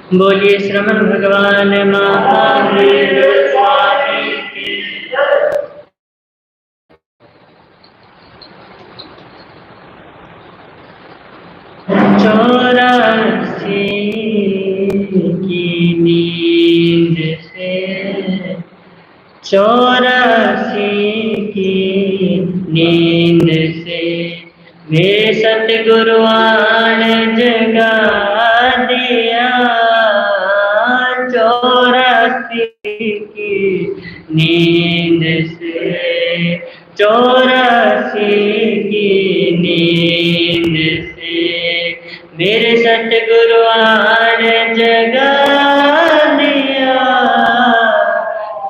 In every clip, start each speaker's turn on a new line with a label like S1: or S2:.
S1: बोलिए श्रवण भगवान महावीर स्वामी की जय। चौरासी की नींद से, चौरासी की नींद से मेरे सतगुरुआन जगा दिया। चौरासी की नींद से, चौरासी की नींद से मेरे सतगुरुआन जगा दिया।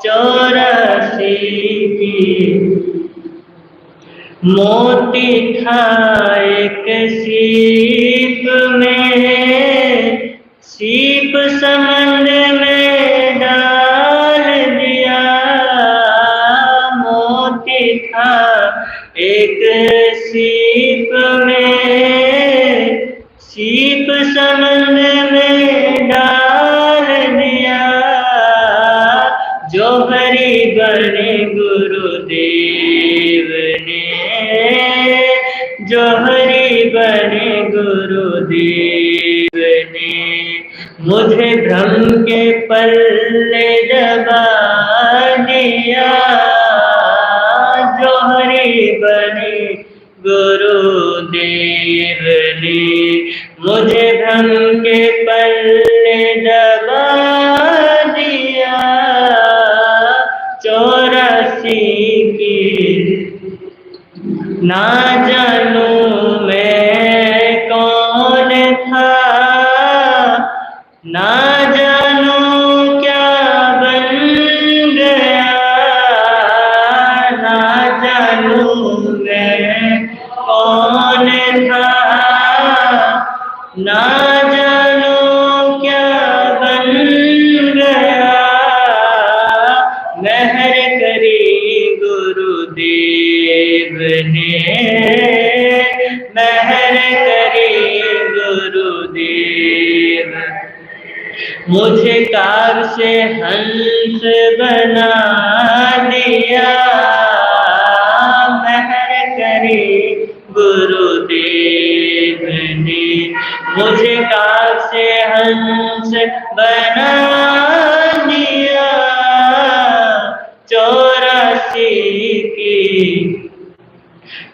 S1: चौरासी की मोती था एक सीप में, सीप समंदर में डाल दिया। मोती था एक सीप में, सीप समंदर में डाल दिया। जो हरि बने गुरुदेव ने, जो हरि बने गुरुदेव ने मुझे भ्रम के पल्ले दबा दिया। जो हरि बने गुरुदेव ने मुझे भ्रम के पल्ले दबा दिया। चौरासी की ना जानू मैं कौन था, ना जानू क्या बन गया। ना जानू मैं कौन था, ना जानू क्या बन गया। मेहर करी गुरुदेव ने, मेहर करी गुरुदेव। मुझे काग से हंस बना दिया। मेहर करी गुरुदेव ने मुझे काग से हंस बना दिया। चौरासी की,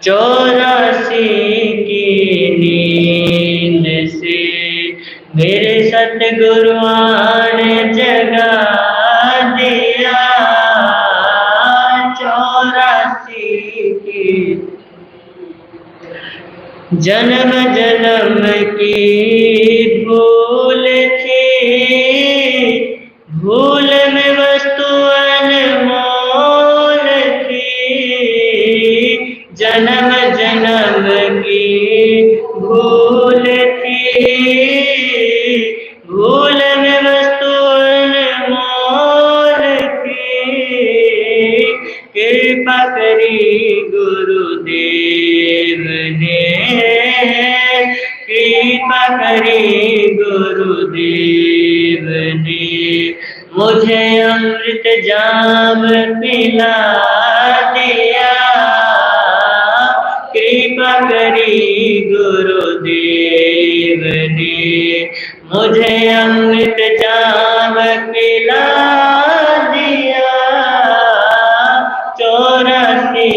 S1: चौरासी की नींद से मेरे सतगुरुआन जगा दिया। चौरासी की जन्म जन्म की भूल थी, भूल में वस्तु अनमोल थी। जन्म जन्म की भूल थी, भूल में वस्तु अनमोल थी। कृपा करी गुरुदेव ने, कृपा करी गुरुदेव ने मुझे अमृत जाम पिला दिया। कृपा करी गुरुदेव ने मुझे अमृत जाम पिला दिया। चौरासी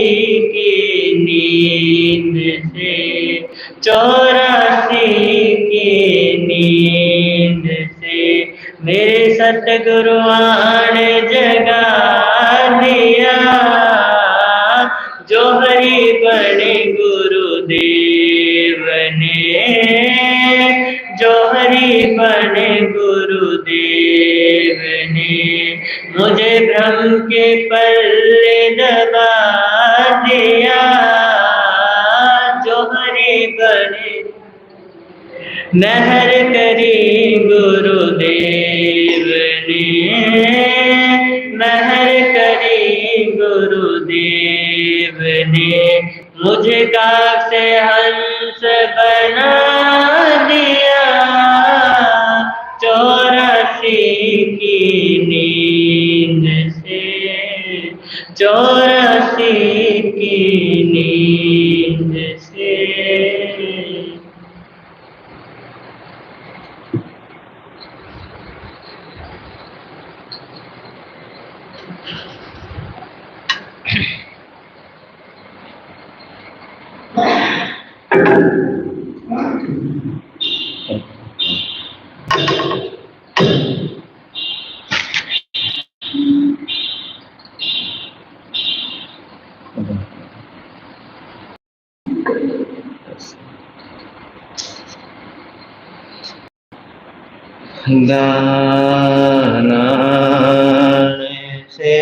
S1: की नींद से, चौरासी की नींद से मेरे सतगुरुआन जगा दिया। जो हरि बने गुरुदेव ने, बने गुरुदेव ने मुझे भ्रम के पल्ले दबा दिया। जो हरि बने मेहर करी गुरुदेव ने, मेहर करी गुरुदेव ने मुझे काग से हंस बना दिया। 84 की नींद से, 84 की नींद से। दाना से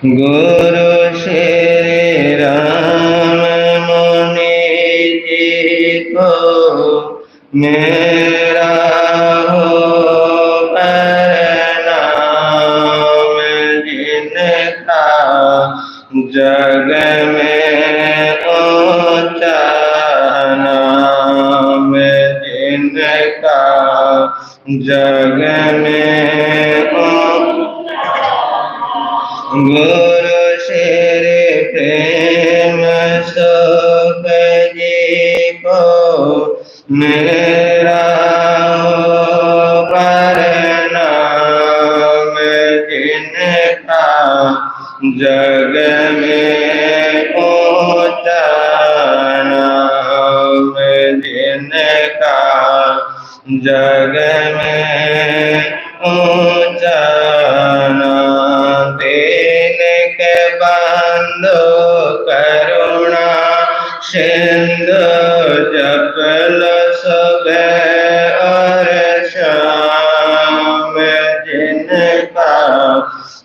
S1: गुरु श्री राम मुनि जी को मेरा हो प्रणाम। जिनका जग में ऊंचा नाम, जिनका जग में गुरु श्री प्रेम सुख जी को मेरा प्रणाम। जिनका जग में ऊंचा नाम, जिनका जग में ऊंचा नाम। दीन के बंधु करुणा सिंधु जपल सुबह और शाम। जिनका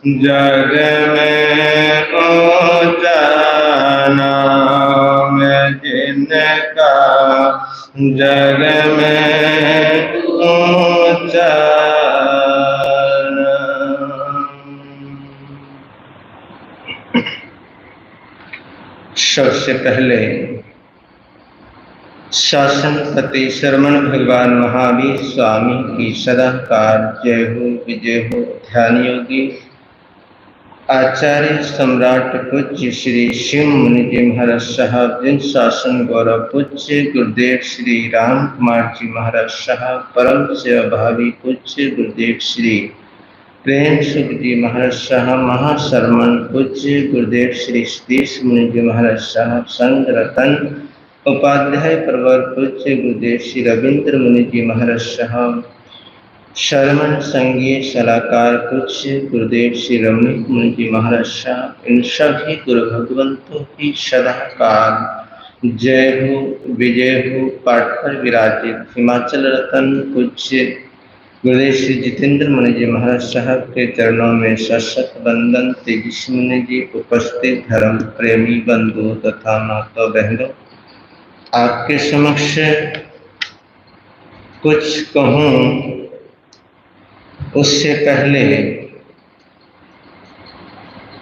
S1: जग में ऊंचा नाम, जिनका जग में ऊंचा सबसे पहले शासनपति श्रमण भगवान महावीर स्वामी की सदाकाल जय हो विजय हो। ध्यान योगी आचार्य सम्राट पूज्य श्री शिव मुनि जी महाराज साहब, जिन शासन गौरव पूज्य गुरुदेव श्री राम कुमार जी महाराज साहब, परम सेवा भावी पूज्य गुरुदेव श्री प्रेम सुख जी महाराज साहब, महाशरमन पूज्य गुरुदेव श्री सतीश मुनि जी महाराज साहब, संग रतन उपाध्याय प्रवर पूज्य गुरुदेव श्री रविंद्र मुनि जी महाराज साहब, शरमन संगीय सलाहकार पूज्य गुरुदेव श्री रमणीक मुनि जी महाराज साहब, इन सभी गुरु भगवंतों की सदाकाल जय हो विजय हो। पाठ पर विराजित हिमाचल रतन पूज्य गुरुदेव श्री जितेंद्र मुनि जी महाराज साहब के चरणों में सशत बंदन। तेजस्वी मुनि जी, उपस्थित धर्म प्रेमी बंधु तथा माता बहनों, आपके समक्ष कुछ कहूं उससे पहले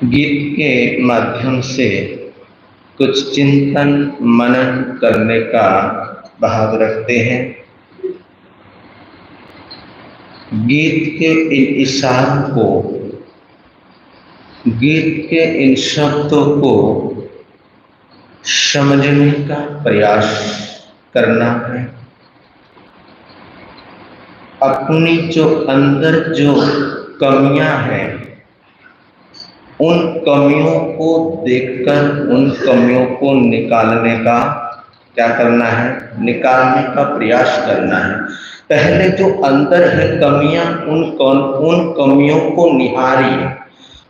S1: गीत के माध्यम से कुछ चिंतन मनन करने का भाव रखते हैं। गीत के इन इशारों को, गीत के इन शब्दों को समझने का प्रयास करना है। अपनी जो अंदर जो कमियां हैं, उन कमियों को देखकर उन कमियों को निकालने का क्या करना है, निकालने का प्रयास करना है। पहले जो अंदर है कमियां, उन कमियों को निहारिए,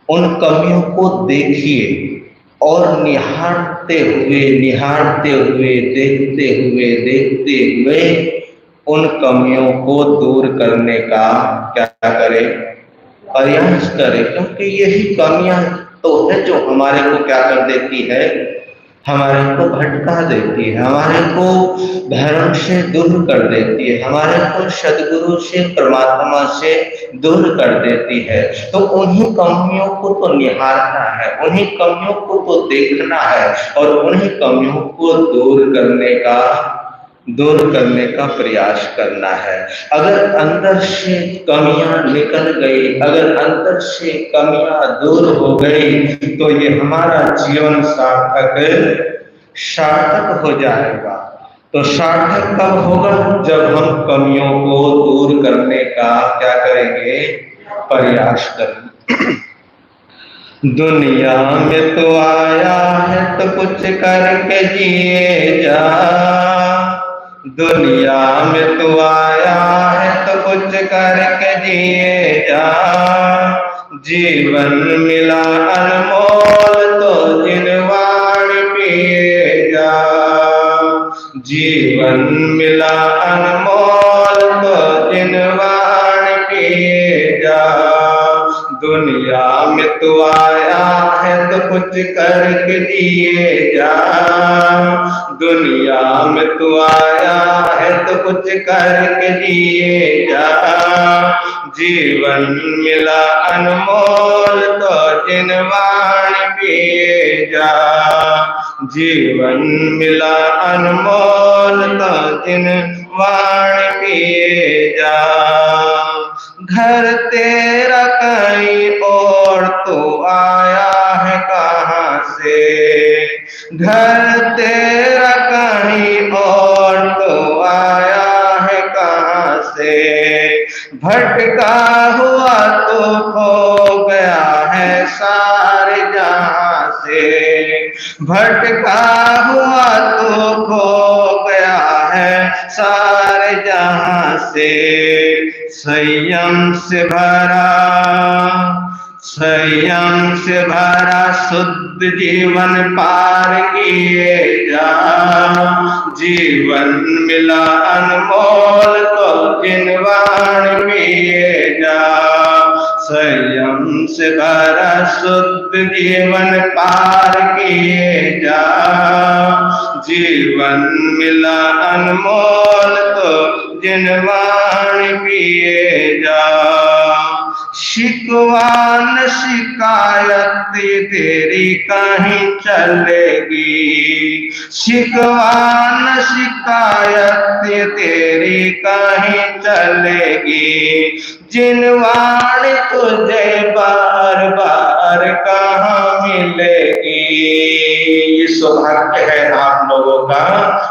S1: उन कमियों को देखिए और निहारते हुए देखते हुए उन कमियों को दूर करने का क्या करें, प्रयास करें। क्योंकि यही कमियां तो है जो हमारे को क्या कर देती है, हमारे को भटका देती है, हमारे को धर्म से दूर कर देती है, हमारे को सदगुरु से, परमात्मा से दूर कर देती है। तो उन्हीं कमियों को तो निहारना है, उन्हीं कमियों को तो देखना है और उन्हीं कमियों को दूर करने का प्रयास करना है। अगर अंदर से कमियां निकल गई, अगर अंदर से कमियां दूर हो गई, तो ये हमारा जीवन सार्थक हो जाएगा। तो सार्थक कब होगा, जब हम कमियों को दूर करने का क्या करेंगे, प्रयास करेंगे। दुनिया में तो आया है तो कुछ करके जिए जा, दुनिया में तो आया है तो कुछ करके जिए जा, जीवन मिला अनमोल तो जिनवाण पिए जा, जीवन मिला अनमोल तो जिनवाण पिए जा। दुनिया में तो आया है तो कुछ करके दिए जा, दुनिया में तो आया है तो कुछ करके दिए जा, जीवन मिला अनमोल तो जिनवाण पिए जा, जीवन मिला अनमोल तो जिनवाण पिए जा। घर तेरा कहीं और तो आया है कहाँ से, घर तेरा कहीं और तो आया है कहाँ से, भटका हुआ तो खो गया है सारे जहां से, भटका हुआ तो खो गया है सारे जहां से। संयम से भरा शुद्ध जीवन पार किए जा, जीवन मिला अनमोल तो जिनवाण पिए जा, संयम से भरा शुद्ध जीवन पार किए जा, जीवन मिला अनमोल तो जिनवाण पिए जा। शिकवा न शिकायत तेरी कहीं चलेगी, शिकवा न शिकायत तेरी कहीं चलेगी, जिनवाण तुझे बार बार कहाँ मिलेगी। ये सौभाग्य है आप लोगों का,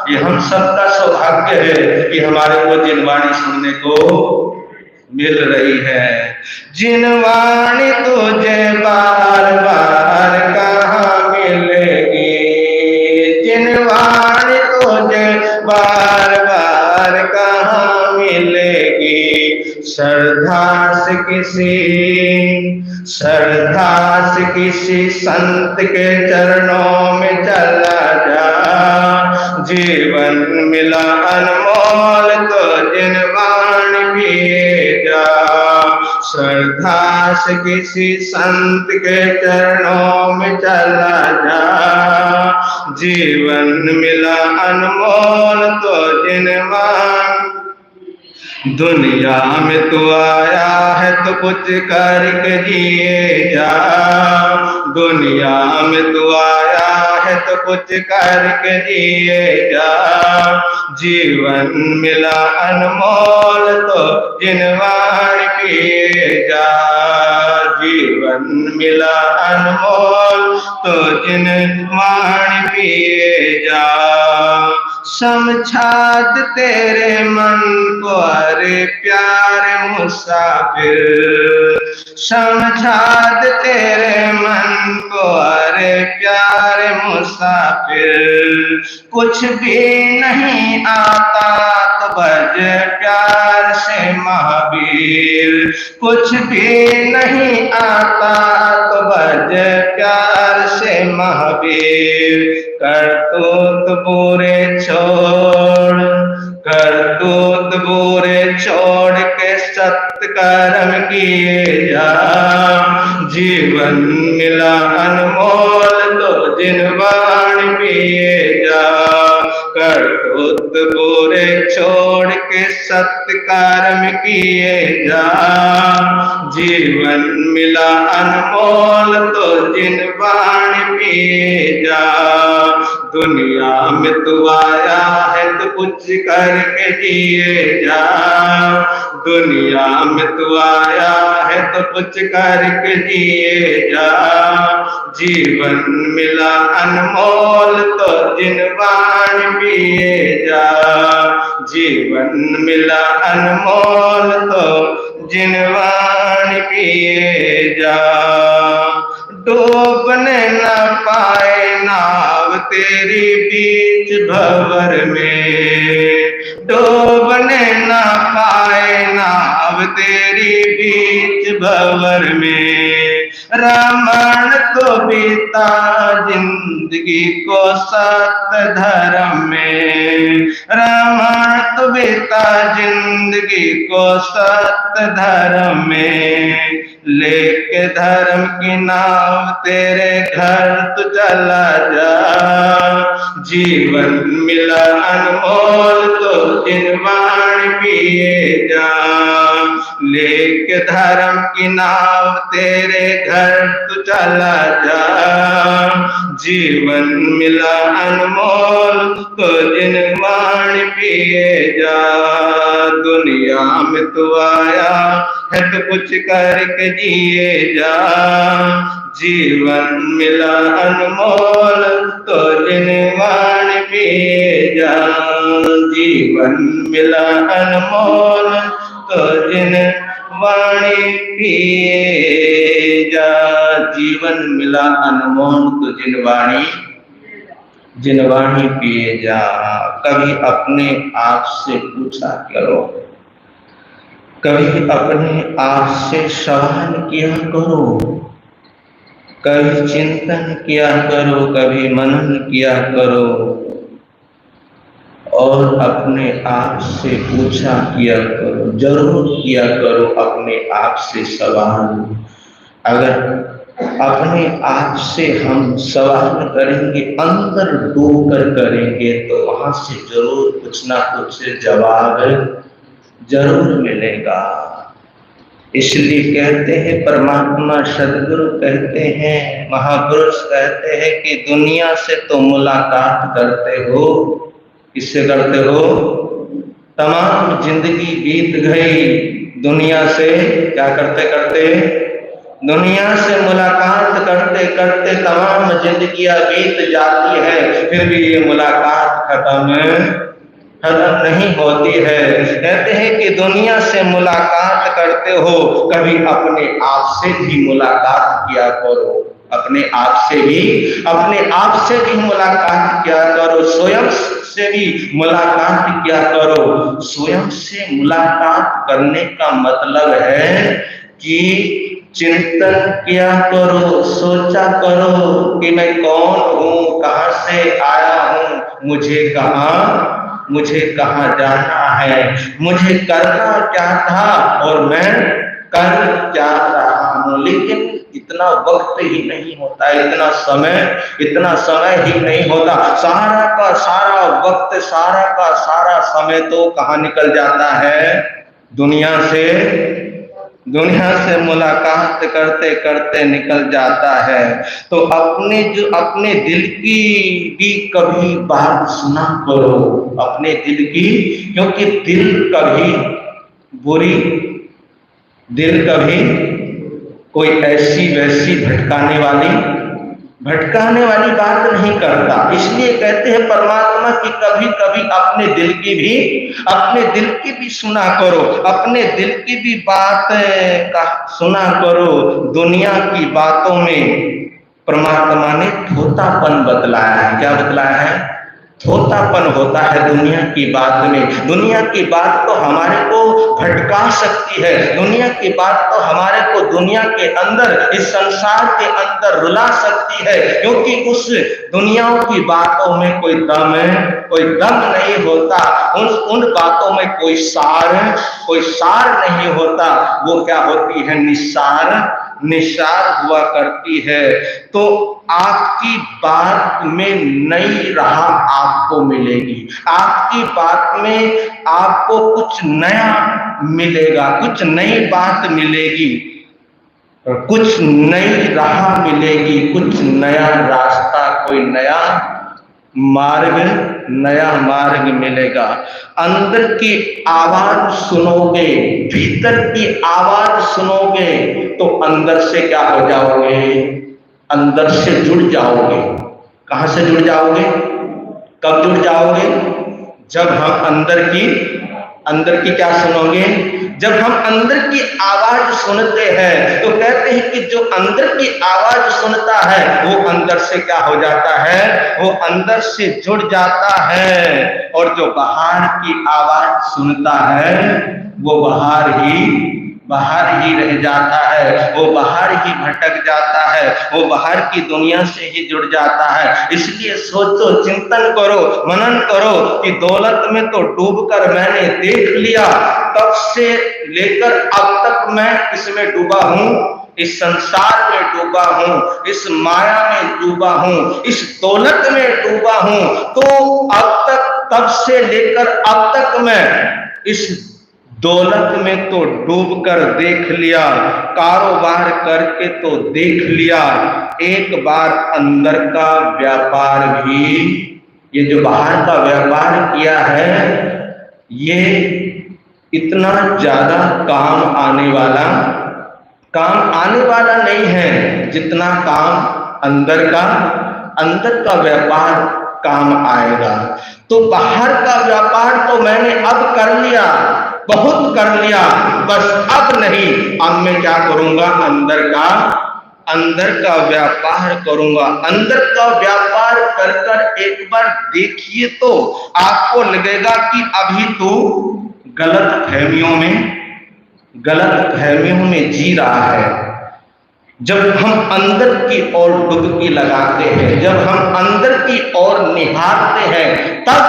S1: ये हम सबका सौभाग्य है कि हमारे को जिनवाणी सुनने को मिल रही है। जिनवाणी तुझे बार बार कहाँ मिलेगी, जिनवाणी तुझे बार बार कहाँ मिलेगी। श्रद्धा से किसी संत के चरणों में चला जा, जीवन मिला अनमोल तो जिनवाण पिए जा। श्रद्धा से किसी संत के चरणों में चला जा, जीवन मिला अनमोल तो जिनवाण। दुनिया में तू आया है तो कुछ करके जिए जा, दुनिया में तू आया है तो कुछ करके जिए जा। जीवन मिला अनमोल तो जिनवाण पिए जा। जीवन मिला अनमोल तो जिनवाण पिए जा। समझा तेरे मन को अरे प्यारे मुसाफिर, समझा तेरे मन को अरे प्यारे मुसाफिर। कुछ भी नहीं आता तो बज प्यार से महावीर। कुछ भी नहीं आता तो बज प्यार से महावीर। करतूत बुरे छोड़, करतूत बुरे छोड़ के सत्कर्म किए जा। जीवन मिला अनमोल तो जिनवाण पिए जा। करतूत बुरे छोड़ के सत्कर्म किए जा। जीवन मिला अनमोल तो जिनवाण पिए जा। दुनिया में तू आया है तो कुछ करके जिए जा। दुनिया में तू आया है तो कुछ करके जिए जा। जीवन मिला अनमोल तो जिनवाण पिए जा। जीवन मिला अनमोल तो जिनवाण पिए जा। डूबने न पाए नाव तेरी बीच भंवर में। डूबने न पाए नाव तेरी बीच भंवर में। रमण तो बीता जिंदगी को सत्य धर्म में। रमण तो बीता जिंदगी को सत्य धर्म में। लेके धर्म की नाव तेरे घर तू चला जा। जीवन मिला अनमोल तो जिनवाण पिए जा। लेके धर्म की नाव तेरे घर तू चला जा। जीवन मिला अनमोल तो जिनवाण पिए जा। दुनिया में तू आया है तो कुछ करके जिए जा। जीवन मिला अनमोल तो जिनवाण पिए जा। जीवन मिला अनमोल तो जिनवाण पिए जा। जीवन मिला अनमोल तो जिनवाणी पिए जा। कभी अपने आप से पूछा करो, कभी अपने आप से सवाल किया करो, कभी चिंतन किया करो, कभी मनन किया करो और अपने आप से पूछा किया करो, जरूर किया करो अपने आप से सवाल। अगर अपने आप से हम सवाल करेंगे, अंदर डूबकर करेंगे, तो वहां से जरूर कुछ ना कुछ जवाब जरूर मिलेगा। इसलिए कहते हैं परमात्मा सदगुरु कहते हैं, महापुरुष कहते हैं कि दुनिया से तो मुलाकात करते हो, किससे करते हो? तमाम जिंदगी बीत गई, दुनिया से क्या करते करते, दुनिया से मुलाकात करते करते तमाम जिंदगियां बीत जाती है, फिर भी ये मुलाकात खत्म नहीं होती है। कहते हैं कि दुनिया से मुलाकात करते हो, कभी अपने आप से भी मुलाकात किया करो, अपने आप से भी मुलाकात किया करो, स्वयं से भी मुलाकात किया करो। स्वयं से मुलाकात करने का मतलब है कि चिंतन किया करो, सोचा करो कि मैं कौन हूँ, कहाँ से आया हूँ, मुझे कहाँ जाना है, मुझे करना क्या था और मैं कर क्या रहा हूँ। लेकिन इतना वक्त ही नहीं होता, इतना समय ही नहीं होता। सारा का सारा वक्त, सारा का सारा समय तो कहाँ निकल जाता है? दुनिया से दुनिया से मुलाकात करते करते निकल जाता है। तो अपने दिल की भी कभी बात सुना करो, अपने दिल की, क्योंकि दिल कभी कोई ऐसी वैसी भटकाने वाली बात नहीं करता। इसलिए कहते हैं परमात्मा की कभी कभी अपने दिल की भी सुना करो, अपने दिल की भी बात का सुना करो। दुनिया की बातों में परमात्मा ने थोतापन बतलाया है। क्या बतलाया है? थोतापन होता है दुनिया की बात में। दुनिया की बात तो हमारे को भटका सकती है, दुनिया की बात तो हमारे को दुनिया के अंदर, इस संसार के अंदर रुला सकती है, क्योंकि उस दुनिया की बातों में कोई दम नहीं होता। उन बातों में कोई सार नहीं होता। वो क्या होती है? निसार हुआ करती है। तो आपकी बात में नई राह आपको मिलेगी, आपकी बात में आपको कुछ नया मिलेगा, कुछ नई बात मिलेगी, कुछ नई राह मिलेगी, कुछ नया रास्ता, कोई नया मार्ग मिलेगा। अंदर की आवाज सुनोगे, भीतर की आवाज सुनोगे तो अंदर से क्या हो जाओगे? अंदर से जुड़ जाओगे। कहां से जुड़ जाओगे? कब जुड़ जाओगे? जब हम अंदर की क्या सुनोगे? जब हम अंदर की आवाज सुनते हैं तो कहते हैं कि जो अंदर की आवाज सुनता है वो अंदर से क्या हो जाता है? वो अंदर से जुड़ जाता है। और जो बाहर की आवाज सुनता है वो बाहर ही रह जाता है, वो बाहर ही भटक जाता है, वो बाहर की दुनिया से ही जुड़ जाता है। इसलिए सोचो, चिंतन करो, मनन करो कि दौलत में तो डूबकर मैंने देख लिया, तब से लेकर अब तक मैं इसमें डूबा हूं, इस संसार में डूबा हूं, इस माया में डूबा हूं, इस दौलत में डूबा हूं। तो तब से लेकर अब तक मैं इस दौलत में तो डूबकर देख लिया, कारोबार करके तो देख लिया, एक बार अंदर का व्यापार भी, ये जो बाहर का व्यापार किया है, ये इतना ज्यादा काम आने वाला नहीं है जितना काम अंदर का व्यापार काम आएगा। तो बाहर का व्यापार तो मैंने अब कर लिया, बहुत कर लिया, बस अब नहीं, अब मैं क्या करूंगा? अंदर का व्यापार करूंगा। अंदर का व्यापार कर एक बार देखिए तो आपको लगेगा कि अभी तो गलत फहमियों में जी रहा है। जब हम अंदर की ओर डुबकी लगाते हैं, जब हम अंदर की ओर निहारते हैं, तब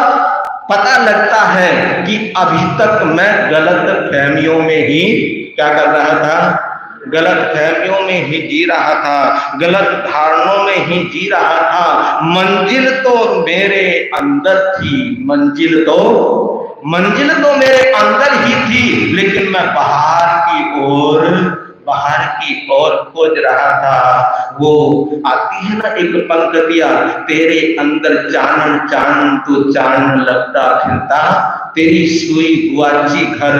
S1: पता लगता है कि अभी तक मैं गलत फहमियों में ही क्या कर रहा था? गलत फहमियों में ही जी रहा था, गलत धारणों में ही जी रहा था। मंजिल तो मेरे अंदर थी, मंजिल तो मेरे अंदर ही थी, लेकिन मैं बाहर की ओर खोज रहा था। वो आती है ना एक पंक्तियां, तेरे अंदर चानन तू चानन लगता फिरता, तेरी सुई गुआची घर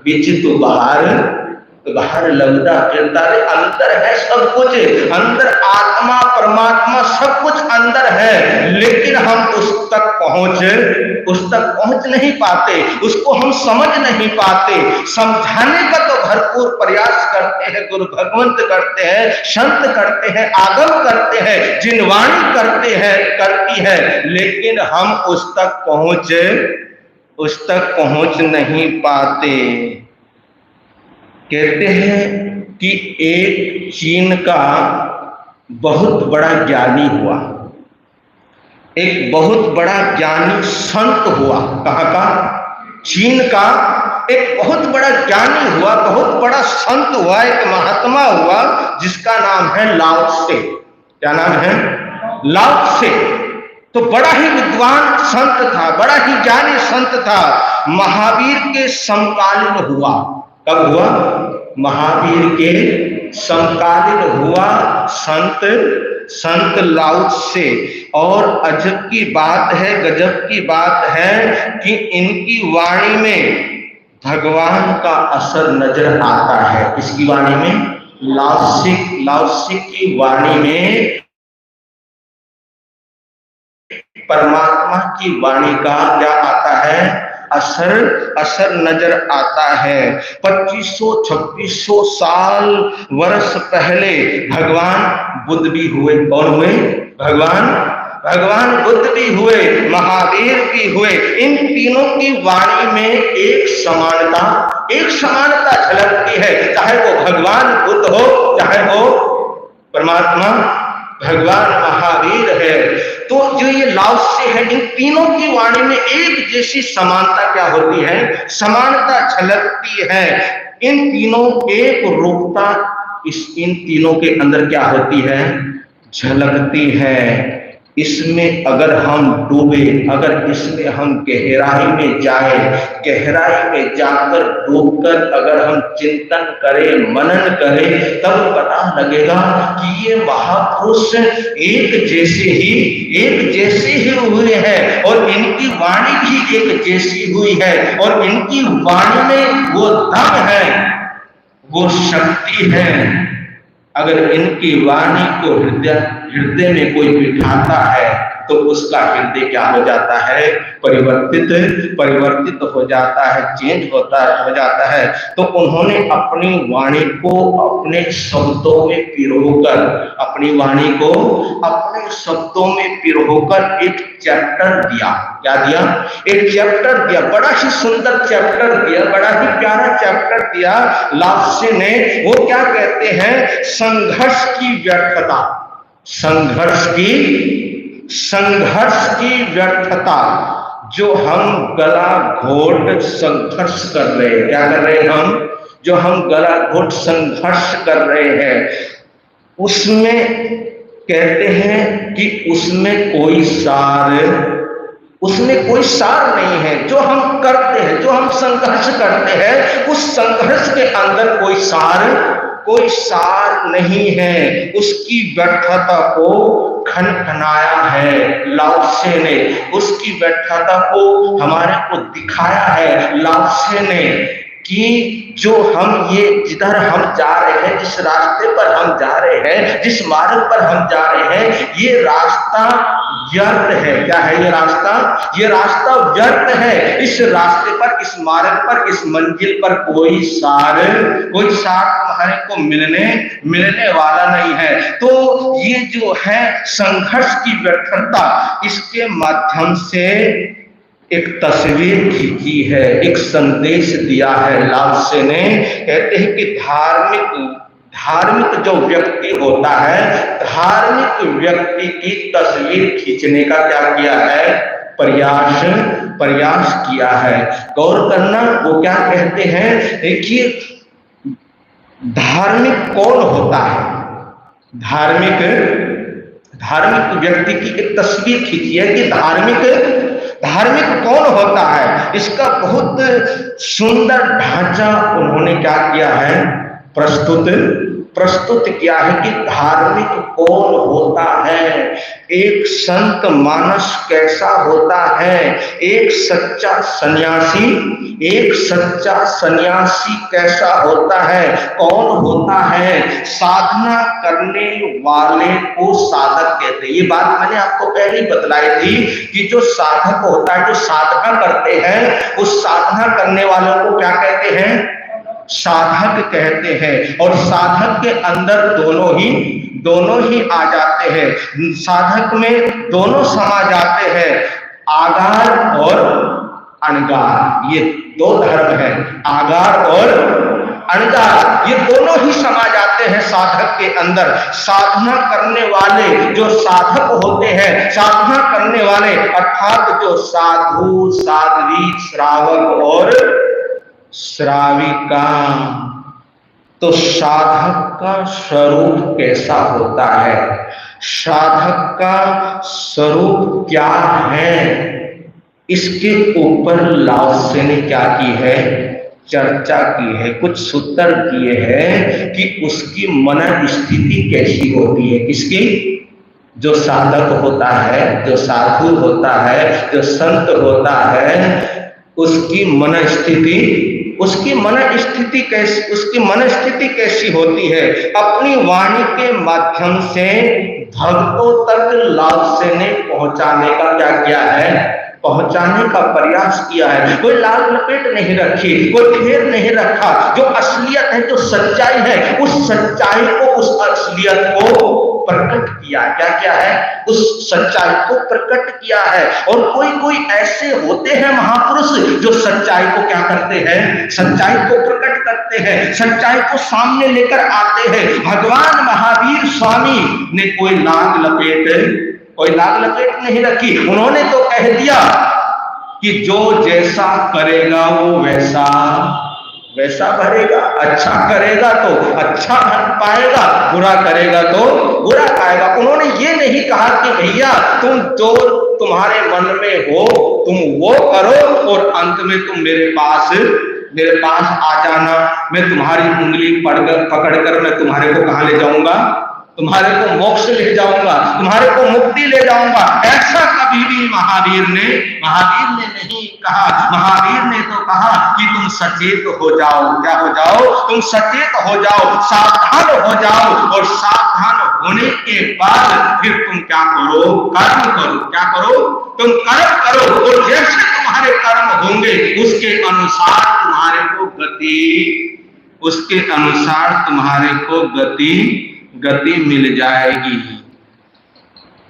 S1: बिच तू बाहर लगता फिरता। अंदर है सब कुछ, अंदर आत्मा परमात्मा सब कुछ अंदर है, लेकिन हम उस तक पहुंच नहीं पाते, उसको हम समझ नहीं पाते। समझाने का तो भरपूर प्रयास करते हैं, गुरु भगवंत करते हैं, संत करते हैं, आगम करते हैं, जिनवाणी करती है, लेकिन हम उस तक पहुंच नहीं पाते। कहते हैं कि एक चीन का बहुत बड़ा ज्ञानी हुआ, एक बहुत बड़ा ज्ञानी संत हुआ। कहाँ का? चीन का एक बहुत बड़ा ज्ञानी हुआ, बहुत बड़ा संत हुआ, एक महात्मा हुआ, जिसका नाम है लाओ त्से। क्या नाम है? लाओ त्से। तो बड़ा ही विद्वान संत था, बड़ा ही ज्ञानी संत था, महावीर के समकालीन हुआ। कब हुआ? महावीर के समकालीन हुआ संत लाओ से। और अजब की बात है, गजब की बात है कि इनकी वाणी में भगवान का असर नजर आता है। किसकी वाणी में? लाओसे की वाणी में परमात्मा की वाणी का क्या आता है? असर नजर आता है। 2500-2600 साल वर्ष पहले भगवान बुद्ध भी हुए। कौन हुए? भगवान बुद्ध भी हुए, महावीर भी हुए। इन तीनों की वाणी में एक समानता झलकती है, चाहे वो भगवान बुद्ध हो, चाहे वो परमात्मा भगवान महावीर है। तो जो ये लाओसे है, इन तीनों की वाणी में एक जैसी समानता क्या होती है? समानता झलकती है। इन तीनों एक रूपता इन तीनों के अंदर क्या होती है? झलकती है। इसमें अगर हम डूबे, अगर इसमें हम गहराई में जाए, गहराई में जाकर डूबकर अगर हम चिंतन करें, मनन करें, तब पता लगेगा कि ये महापुरुष एक जैसे ही हुए हैं और इनकी वाणी भी एक जैसी हुई है। और इनकी वाणी में वो दम है, वो शक्ति है। अगर इनकी वाणी को हृदय में कोई बिठाता है तो उसका हृदय क्या हो जाता है? परिवर्तित हो जाता है, चेंज हो जाता है। तो उन्होंने अपनी वाणी को अपने शब्दों में पिरोकर, अपनी वाणी को अपने शब्दों में पिरोकर एक चैप्टर दिया। क्या दिया? एक चैप्टर दिया, बड़ा ही सुंदर चैप्टर दिया, बड़ा ही प्यारा चैप्टर दिया लाओसे ने। वो क्या कहते हैं? संघर्ष की व्यर्थता। संघर्ष की व्यर्थता। जो हम गला घोट संघर्ष कर रहे हैं, क्या कर रहे हैं? जो हम गला घोट संघर्ष कर रहे हैं, उसमें कहते हैं कि उसमें कोई सार नहीं है। जो हम करते हैं, जो हम संघर्ष करते हैं, उस संघर्ष के अंदर कोई सार नहीं है। उसकी व्यर्थता को खनखनाया है लाओसे ने, उसकी व्यर्थता को हमारे को दिखाया है लाओसे ने कि जो हम जिधर हम जा रहे हैं, जिस रास्ते पर हम जा रहे हैं, जिस मार्ग पर हम जा रहे हैं, ये रास्ता व्यर्थ है। क्या है ये रास्ता? ये रास्ता व्यर्थ है। इस रास्ते पर, इस मार्ग पर, इस मंजिल पर कोई सार तुम्हारे को मिलने वाला नहीं है। तो ये जो है संघर्ष की व्यर्थता, इसके माध्यम से एक तस्वीर खींची है, एक संदेश दिया है लाओसे ने। कहते हैं कि धार्मिक जो व्यक्ति होता है, धार्मिक व्यक्ति की तस्वीर खींचने का क्या किया है? प्रयास किया है। गौर करना, वो क्या कहते हैं? देखिए, धार्मिक कौन होता है? धार्मिक व्यक्ति की एक तस्वीर खींची है कि धार्मिक कौन होता है। इसका बहुत सुंदर ढांचा उन्होंने क्या किया है? प्रस्तुत किया है कि धार्मिक कौन होता है, एक संत मानस कैसा होता है, एक सच्चा सन्यासी कैसा होता है, कौन होता है। साधना करने वाले को साधक कहते हैं। ये बात मैंने आपको पहले बतलाई थी कि जो साधक होता है, जो साधना करते हैं, उस साधना करने वालों को क्या कहते हैं? साधक कहते हैं। और साधक के अंदर दोनों ही आ जाते हैं। साधक में दोनों समा जाते हैं, आगार और अणगार। ये दो धर्म है, आगार और अणगार, ये दोनों ही समा जाते हैं साधक के अंदर। साधना करने वाले जो साधक होते हैं, साधना करने वाले अर्थात जो साधु, साध्वी, श्रावक और श्राविका। तो साधक का स्वरूप कैसा होता है? साधक का स्वरूप क्या है? इसके ऊपर लाओसे ने क्या की है? चर्चा की है, कुछ सूत्र किए हैं कि उसकी मन स्थिति कैसी होती है। किसकी? जो साधक होता है, जो साधु होता है, जो संत होता है, उसकी मन स्थिति कैसी होती है? अपनी वाणी के माध्यम से भक्तों तक लालसे ने पहुंचाने का क्या किया है? पहुंचाने का प्रयास किया है। कोई लाल लपेट नहीं रखी, कोई फेर नहीं रखा। जो असलियत है, जो सच्चाई है, उस सच्चाई को, उस असलियत को प्रकट किया। क्या क्या है? उस सच्चाई को प्रकट किया है। और कोई कोई ऐसे होते हैं महापुरुष जो सच्चाई को क्या करते हैं? सच्चाई को प्रकट करते हैं, सच्चाई को सामने लेकर आते हैं। भगवान महावीर स्वामी ने कोई लाल लपेट नहीं रखी। उन्होंने तो कह दिया कि जो जैसा करेगा वो वैसा भरेगा। अच्छा करेगा तो अच्छा पाएगा, बुरा करेगा तो बुरा पाएगा। उन्होंने ये नहीं कहा कि भैया तुम जो तुम्हारे मन में हो तुम वो करो और अंत में तुम मेरे पास आ जाना, मैं तुम्हारी उंगली पकड़कर मैं तुम्हारे को कहां ले जाऊंगा? तुम्हारे को मोक्ष ले जाऊंगा, तुम्हारे को मुक्ति ले जाऊंगा। ऐसा कभी भी महावीर ने नहीं कहा। महावीर ने तो कहा कि तुम सचेत हो जाओ। क्या हो जाओ? तुम सचेत हो जाओ, सावधान हो जाओ, और सावधान होने के बाद फिर तुम क्या करो? कर्म करो। क्या करो? तुम कर्म करो, और जैसे तुम्हारे कर्म होंगे उसके अनुसार तुम्हारे को गति मिल जाएगी।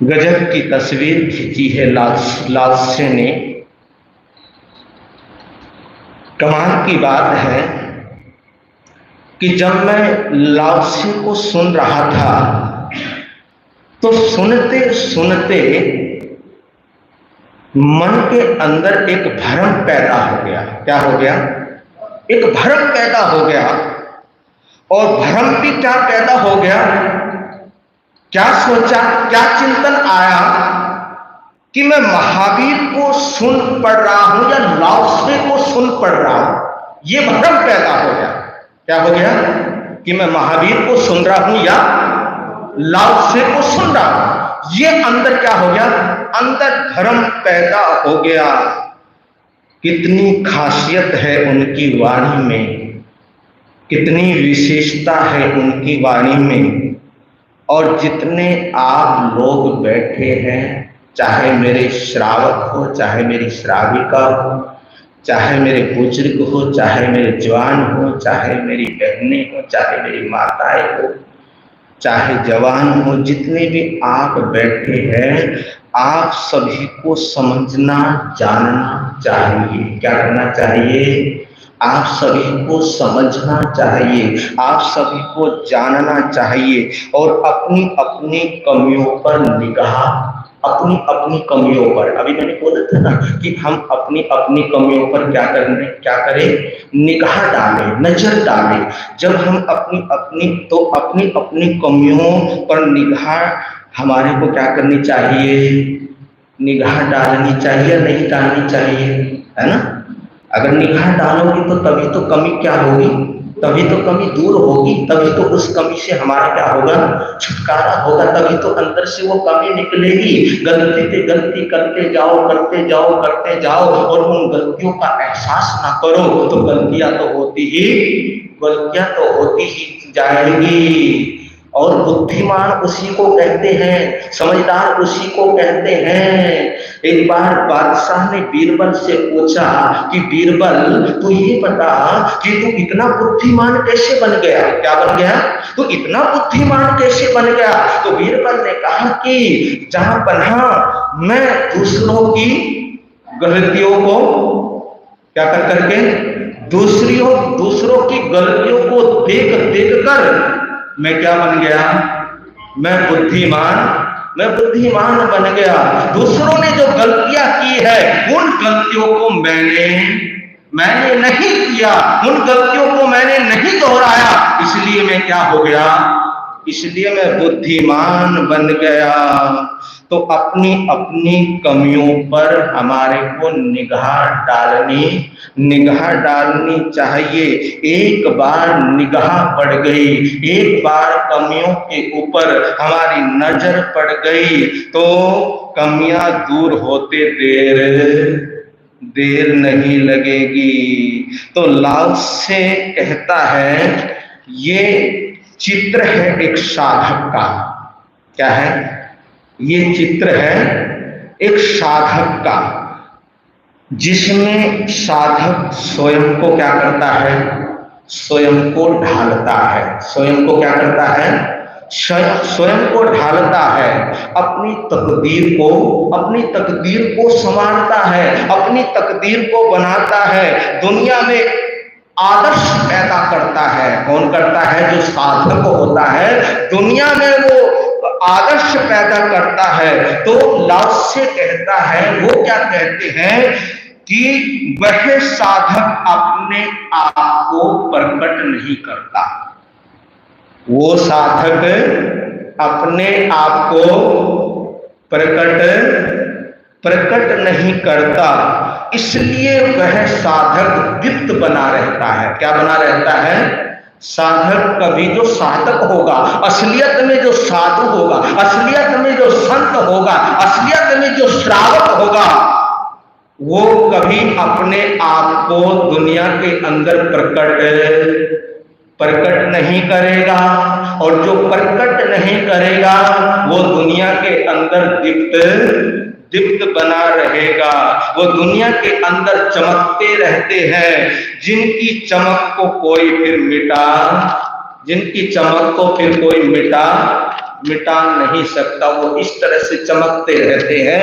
S1: गजब की तस्वीर खींची है लालसे ने। कमाल की बात है कि जब मैं लालसे को सुन रहा था तो सुनते सुनते मन के अंदर एक भ्रम पैदा हो गया। क्या हो गया? एक भ्रम पैदा हो गया। और भ्रम भी क्या पैदा हो गया? क्या सोचा, क्या चिंतन आया कि मैं महावीर को सुन पढ़ रहा हूं या लाओत्से को सुन पढ़ रहा हूं। ये भ्रम पैदा हो गया। क्या हो गया? कि मैं महावीर को सुन रहा हूं या लाओत्से को सुन रहा हूं। ये अंदर क्या हो गया? अंदर भ्रम पैदा हो गया। कितनी खासियत है उनकी वाणी में, कितनी विशेषता है उनकी वाणी में। और जितने आप लोग बैठे हैं, चाहे मेरे श्रावक हो, चाहे मेरी श्राविका हो, चाहे मेरे बुजुर्ग हो, चाहे मेरे जवान हो, चाहे मेरी बहनें हो, चाहे मेरी माताएं हो, चाहे जवान हो, जितने भी आप बैठे हैं, आप सभी को समझना जानना चाहिए। क्या करना चाहिए? आप सभी को समझना चाहिए, आप सभी को जानना चाहिए। और अपनी अपनी कमियों पर निगाह, अपनी अपनी कमियों पर, अभी मैंने बोला था ना कि हम अपनी अपनी कमियों पर क्या करें? निगाह डालें, नजर डालें। जब हम अपनी अपनी कमियों पर निगाह हमारे को क्या करनी चाहिए? निगाह डालनी चाहिए, नहीं डालनी चाहिए, है ना? अगर निगाह डालोगी तो तभी तो कमी क्या होगी? तभी तो कमी दूर होगी, तभी तो उस कमी से हमारा क्या होगा? छुटकारा होगा। तभी तो अंदर से वो कमी निकलेगी। गलती पे गलती करते जाओ और उन गलतियों का एहसास ना करो तो गलतियां तो होती ही जाएगी। और बुद्धिमान उसी को कहते हैं, समझदार उसी को कहते हैं। एक बार बादशाह ने बीरबल से पूछा कि बीरबल तू ये बता कि तू इतना बुद्धिमान कैसे बन गया? क्या बन गया? तू इतना बुद्धिमान कैसे बन गया? तो बीरबल ने कहा कि जहां पन्हा मैं दूसरों की गलतियों को क्या करके दूसरों की गलतियों को देख कर मैं क्या बन गया? मैं बुद्धिमान बन गया। दूसरों ने जो गलतियां की है उन गलतियों को मैंने नहीं किया, उन गलतियों को मैंने नहीं दोहराया, इसलिए मैं क्या हो गया? इसलिए मैं बुद्धिमान बन गया। तो अपनी अपनी कमियों पर हमारे को निगाह डालनी चाहिए। एक बार निगाह पड़ गई, एक बार कमियों के ऊपर हमारी नजर पड़ गई तो कमियां दूर होते देर नहीं लगेगी। तो लाओ से कहता है ये चित्र है एक साधक का। क्या है? ये चित्र है एक साधक का, जिसमें साधक स्वयं को क्या करता है? स्वयं को ढालता है। स्वयं को क्या करता है? स्वयं को ढालता है, अपनी तकदीर को संवारता है, अपनी तकदीर को बनाता है, दुनिया में आदर्श पैदा करता है। कौन करता है? जो साधक होता है, दुनिया में वो आदर्श पैदा करता है। तो लाओ से कहता है, वो क्या कहते हैं कि वह साधक अपने आप को प्रकट नहीं करता। वो साधक अपने आप को प्रकट नहीं करता, इसलिए वह साधक दीप्त बना रहता है। क्या बना रहता है? साधक कभी जो साधक होगा, असलियत में जो साधु होगा, असलियत में जो संत होगा, असलियत में जो श्रावक होगा, वो कभी अपने आप को दुनिया के अंदर प्रकट नहीं करेगा। और जो प्रकट नहीं करेगा वो दुनिया के अंदर दीप्त बना रहेगा। वो दुनिया के अंदर चमकते रहते हैं, जिनकी चमक को कोई फिर मिटा नहीं सकता। वो इस तरह से चमकते रहते हैं।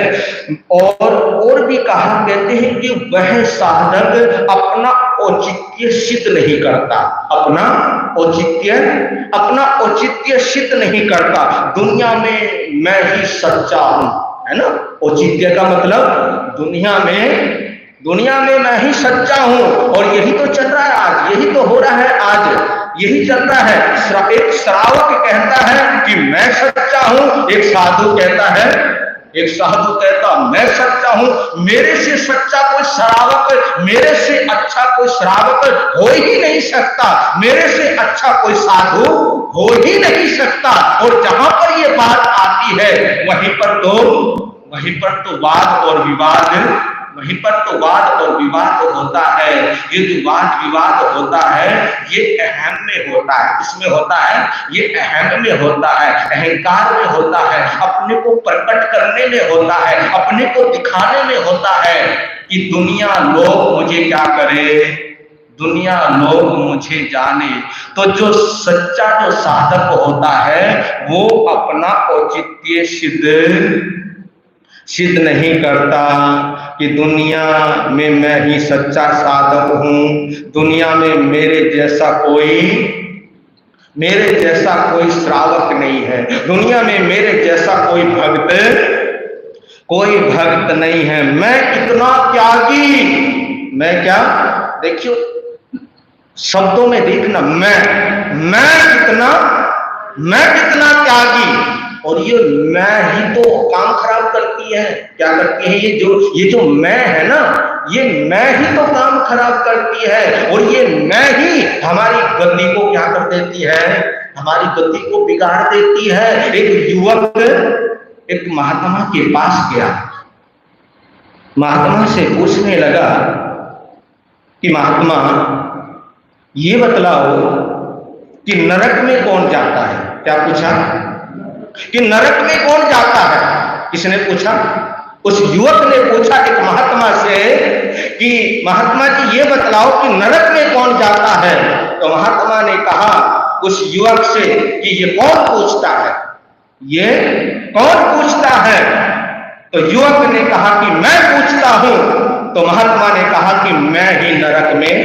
S1: और भी कहा, कहते हैं कि वह साधक अपना औचित्य सिद्ध नहीं करता। अपना औचित्य सिद्ध नहीं करता। दुनिया में मैं ही सच्चा हूं, है ना? औचित्य का मतलब दुनिया में मैं ही सच्चा हूं। और यही तो चल रहा है आज, यही तो हो रहा है आज, यही चल रहा है। एक श्रावक कहता है कि मैं सच्चा हूं, एक साधु कहता मैं सच्चा हूं। मेरे से सच्चा कोई श्रावक, मेरे से अच्छा कोई श्रावक हो ही नहीं सकता, मेरे से अच्छा कोई साधु हो ही नहीं सकता। और जहां पर ये बात आती है वहीं पर तो वाद और विवाद होता है। ये जो वाद विवाद होता है ये अहम में होता है। किसमें होता है? ये अहम में होता है, अहंकार में होता है, अपने को प्रकट करने में होता है, अपने को दिखाने में होता है कि दुनिया लोग मुझे क्या करे, दुनिया लोग मुझे जाने। तो जो सच्चा जो साधक होता है वो अपना औचित्य सिद्ध नहीं करता कि दुनिया में मैं ही सच्चा साधक हूं, दुनिया में मेरे जैसा कोई श्रावक नहीं है, दुनिया में मेरे जैसा कोई भक्त नहीं है। मैं इतना त्यागी, मैं क्या? देखियो शब्दों में देखना, मैं कितना त्यागी। और ये मैं ही तो काम खराब करती है। क्या करती है? ये जो मैं है ना, ये मैं ही तो काम खराब करती है। और ये मैं ही हमारी गति को क्या कर देती है? हमारी गति को बिगाड़ देती है। एक युवक एक महात्मा के पास गया, महात्मा से पूछने लगा कि महात्मा ये बतलाओ कि नरक में कौन जाता है? क्या पूछा? कि नरक में कौन जाता है? किसने पूछा? उस युवक ने पूछा एक महात्मा से कि महात्मा जी ये बतलाओ कि नरक में कौन जाता है। तो महात्मा ने कहा उस युवक से कि ये कौन पूछता है, ये कौन पूछता है? तो युवक ने कहा कि मैं पूछता हूं। तो महात्मा ने कहा कि मैं ही नरक में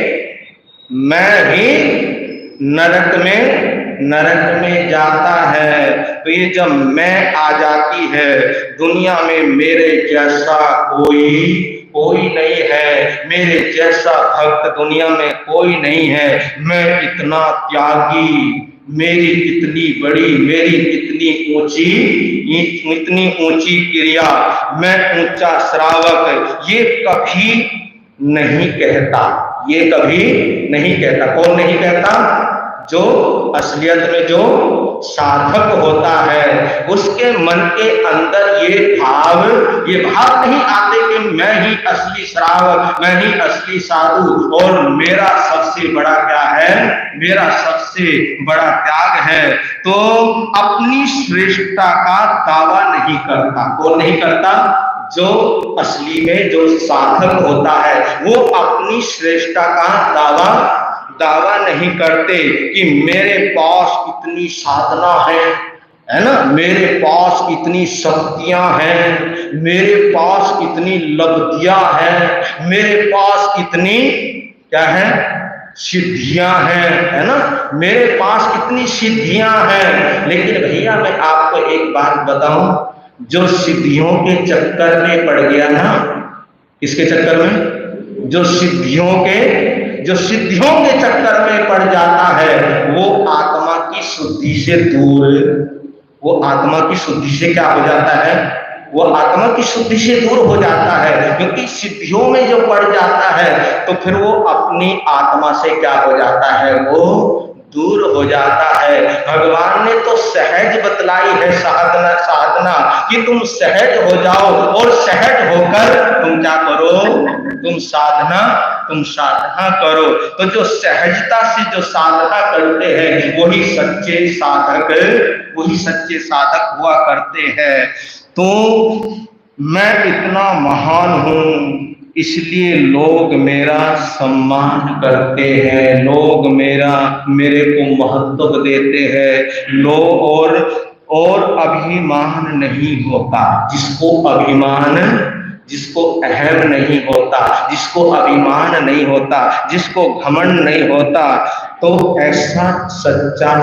S1: जाता है। तो ये जब मैं आ जाती है, दुनिया में मेरे जैसा कोई नहीं है, मेरे जैसा भक्त दुनिया में कोई नहीं है। मैं इतना त्यागी, मेरी इतनी बड़ी, मेरी इतनी ऊंची क्रिया, मैं ऊंचा श्रावक, ये कभी नहीं कहता, ये कभी नहीं कहता। कौन नहीं कहता? जो असलियत में जो साधक होता है, उसके मन के अंदर ये भाव नहीं आते कि मैं ही असली श्रावक, मैं ही असली साधु और मेरा सबसे बड़ा क्या है, मेरा सबसे बड़ा त्याग है। तो अपनी श्रेष्ठता का दावा नहीं करता। कौन नहीं करता? जो असली में जो साधक होता है वो अपनी श्रेष्ठता का दावा नहीं करते कि मेरे पास इतनी साधना है ना, मेरे पास इतनी शक्तियां हैं, मेरे पास इतनी लब्धियां हैं, मेरे पास इतनी क्या है, सिद्धियां हैं, है ना, मेरे पास इतनी सिद्धियां हैं। लेकिन भैया मैं आपको एक बात बताऊं, जो सिद्धियों के चक्कर में पड़ गया ना, किसके चक्कर में? जो सिद्धियों के चक्कर में पड़ जाता है, वो आत्मा की शुद्धि से दूर, वो आत्मा की शुद्धि से क्या हो जाता है, वो आत्मा की शुद्धि से दूर हो जाता है। क्योंकि सिद्धियों में जो पड़ जाता है तो फिर वो अपनी आत्मा से क्या हो जाता है, वो दूर हो जाता है। भगवान ने तो सहज बतलाई है साधना कि तुम सहज हो जाओ और सहज होकर तुम क्या करो, तुम साधना करो। तो जो सहजता से जो साधना करते हैं वही सच्चे साधक हुआ करते हैं। तो मैं इतना महान हूं इसलिए लोग मेरा सम्मान करते हैं, लोग मेरे को महत्व देते हैं, लोग और अभिमान नहीं होता। जिसको अहम नहीं होता, जिसको अभिमान नहीं होता, जिसको घमंड नहीं होता, तो ऐसा सच्चा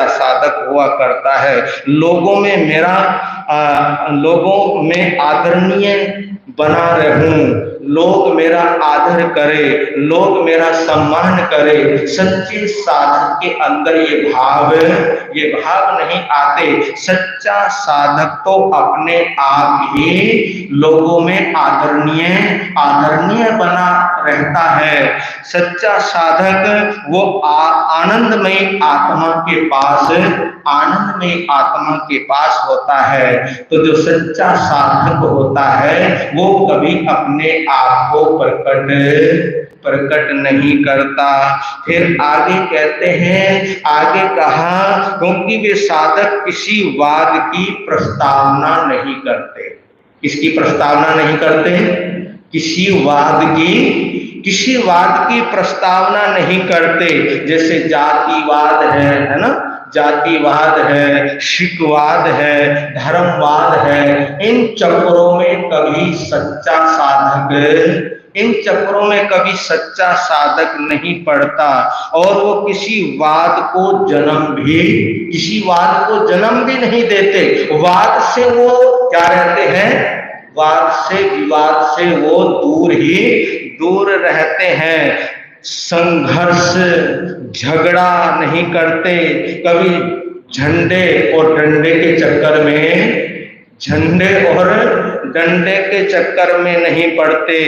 S1: साधक हुआ करता है। लोगों में आदरणीय बना रहूं, लोग मेरा आदर करे, लोग मेरा सम्मान करे। सच्चे साधक के अंदर ये भाव नहीं आते। सच्चा साधक तो अपने आप ही लोगों में आदरणीय बना रहता है। सच्चा साधक वो आनंदमयी आत्मा के पास होता है। तो जो सच्चा साधक होता है वो कभी अपने आप को प्रकट नहीं करता। फिर आगे कहते हैं, आगे कहा, क्योंकि वे साधक किसी वाद की प्रस्तावना नहीं करते। किसकी प्रस्तावना नहीं करते? किसी वाद की प्रस्तावना नहीं करते। जैसे जातिवाद है ना, जातिवाद है, शिकवाद है, धर्मवाद है। इन चक्रों में कभी सच्चा साधक नहीं पड़ता और वो किसी वाद को जन्म भी नहीं देते। वाद से वो क्या रहते हैं? विवाद से वो दूर रहते हैं। संघर्ष झगड़ा नहीं करते। कभी झंडे और डंडे के चक्कर में नहीं पड़ते।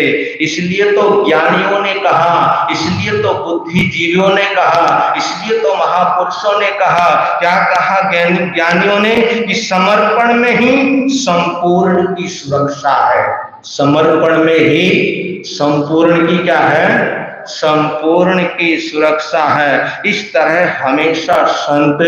S1: इसलिए तो ज्ञानियों ने कहा, इसलिए तो बुद्धिजीवियों ने कहा, इसलिए तो महापुरुषों ने कहा, क्या कहा ज्ञानियों ने, कि समर्पण में ही संपूर्ण की सुरक्षा है। समर्पण में ही संपूर्ण की क्या है? संपूर्ण की सुरक्षा है। इस तरह हमेशा संत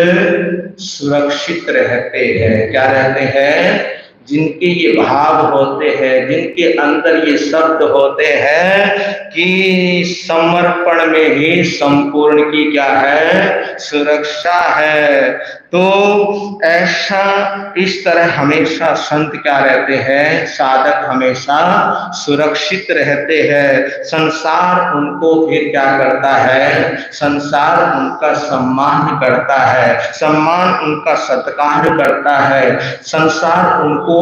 S1: सुरक्षित रहते हैं। क्या रहते हैं? जिनके ये भाव होते हैं, जिनके अंदर ये शब्द होते हैं कि समर्पण में ही संपूर्ण की क्या है? सुरक्षा है। तो ऐसा इस तरह हमेशा संत क्या रहते हैं, साधक हमेशा सुरक्षित रहते हैं। संसार उनको फिर क्या करता है, संसार उनका सम्मान करता है, सम्मान उनका सत्कार करता है, संसार उनको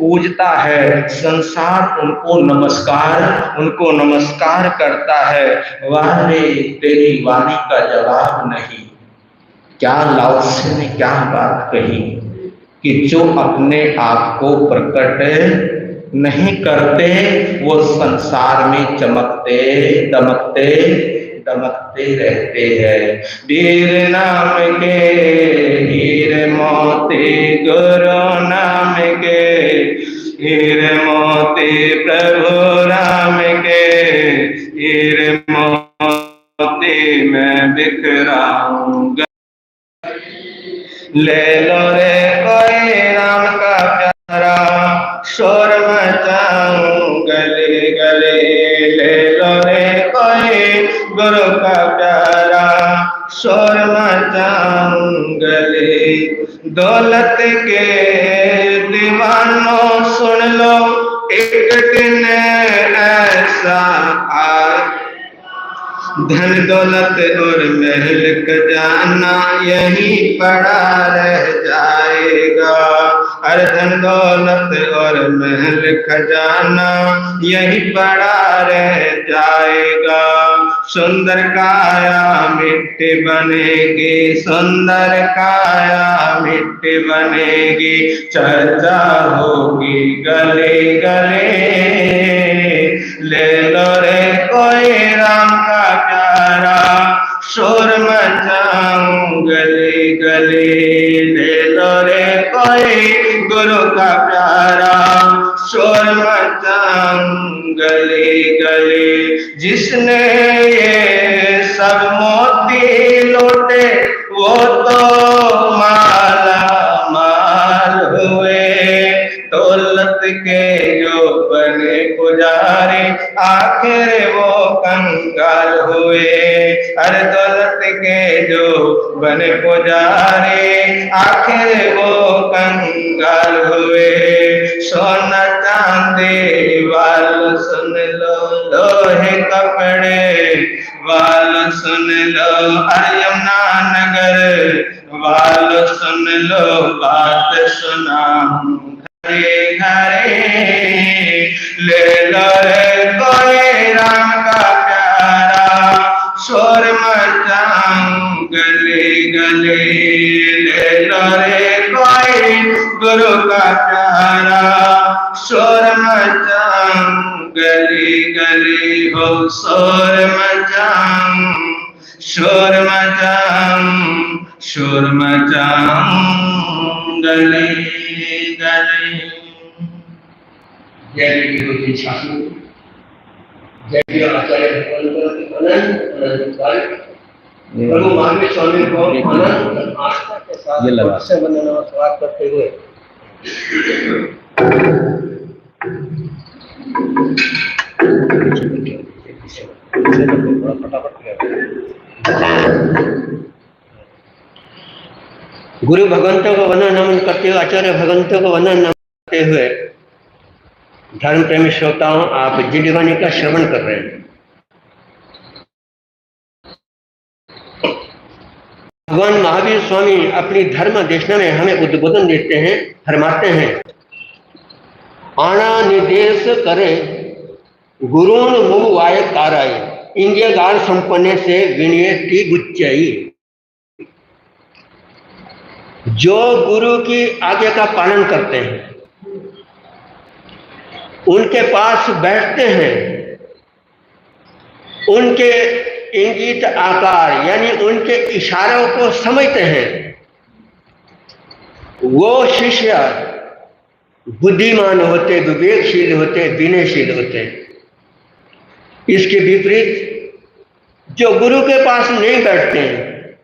S1: पूजता है, संसार उनको नमस्कार करता है। वारे तेरी वाणी का जवाब नहीं। क्या लाओ से ने क्या बात कही कि जो अपने आप को प्रकट नहीं करते वो संसार में चमकते दमकते दमकते रहते हैं। वीर नाम के हीरे मोती, गुरु नाम के हीरे मोती, प्रभु राम के हीरे मोती मैं बिखराऊंगा। ले लो रे कोई राम का प्यारा, शोर मचाऊं गले गले। ले लो रे कोई गुरु का प्यारा, शोर मचाऊं गले। दौलत के दीवानों सुन लो, एक दिन ऐसा आए, धन दौलत और महल खजाना यहीं पड़ा रह जाएगा। अरे धन दौलत और महल खजाना यहीं पड़ा रह जाएगा। सुंदर काया मिट्टी बनेगी, सुंदर काया मिट्टी बनेगी, चर्चा होगी गले गले। ले लो रे कोई राम का प्यारा, शोर मचाऊं गले गले। ले लो रे कोई गुरु का प्यारा, शोर मचाऊं गले गले। जिसने ये सब मोती लूटे वो तो माला माल हुए। दौलत के जो बने पुजारी आखिर वो कंगाल हुए। अरे दौलत के जो बने पुजारी आखिर वो कंगाल हुए। सोना चांदी वाल सुन लो, लोहे कपड़े वाल सुन लो, यमुना नगर वाल सुन लो, बात सुना घरे घरे। ले लो रे कोई राम का प्यारा, शोर मचाऊं गले गले। ले लो रे कोई गुरु का प्यारा, शोर मचाऊं गले गले। हो शोर मचाऊं, शोर मचाऊं, शोर मचाऊं गले गले। जय गुरु जी शासन, जय आचार्य प्रभु महावीर स्वामी को आनंद आस्था के साथ से नमस्कार करते हुए गुरु भगवंतों को वंदन नमन करते हुए, आचार्य भगवंतों को वंदन नमन करते हुए धर्म प्रेमी श्रोताओं, आप जीवनी का श्रवण कर रहे हैं। भगवान महावीर स्वामी अपनी धर्म देशना में हमें उद्बोधन देते हैं, फरमाते हैं, आना निर्देश करे गुरुन मुवाय ताराई, इंद्रियगार संपन्न से विनय की गुच्चाई। जो गुरु की आज्ञा का पालन करते हैं, उनके पास बैठते हैं, उनके इंगित आकार यानी उनके इशारों को समझते हैं, वो शिष्य बुद्धिमान होते, विवेकशील होते, विनयशील होते। इसके विपरीत जो गुरु के पास नहीं बैठते हैं,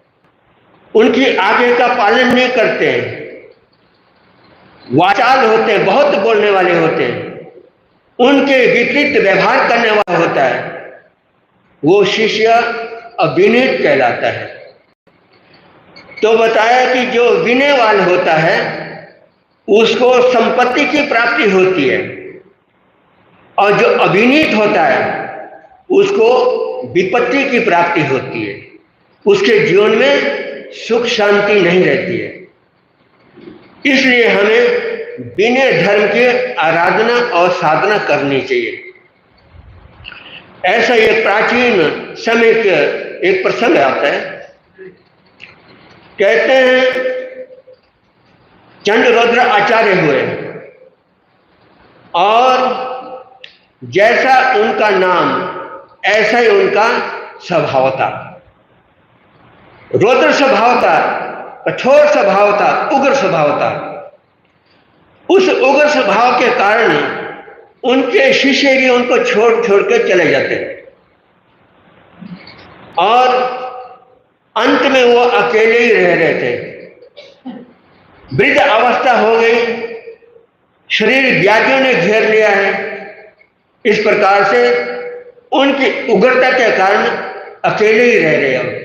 S1: उनकी आज्ञा का पालन नहीं करते हैं, वाचाल होते हैं, बहुत बोलने वाले होते हैं, उनके विपरीत व्यवहार करने वाला होता है, वो शिष्य अविनीत कहलाता है।
S2: तो बताया कि जो विनयवान होता है उसको संपत्ति की प्राप्ति होती है, और जो अविनीत होता है उसको विपत्ति की प्राप्ति होती है। उसके जीवन में सुख शांति नहीं रहती है। इसलिए हमें विनय धर्म की आराधना और साधना करनी चाहिए। ऐसा एक प्राचीन समय के एक प्रसंग आता है। कहते हैं चंद्ररुद्र आचार्य हुए, और जैसा उनका नाम ऐसा ही उनका स्वभाव था। रुद्र स्वभाव था, कठोर स्वभाव था, उग्र स्वभाव था। उस उग्र स्वभाव के कारण उनके शिष्य भी उनको छोड़ छोड़ के चले जाते, और अंत में वो अकेले ही रह रहे थे। वृद्ध अवस्था हो गई, शरीर व्याधियों ने घेर लिया है। इस प्रकार से उनकी उग्रता के कारण अकेले ही रह रहे हैं।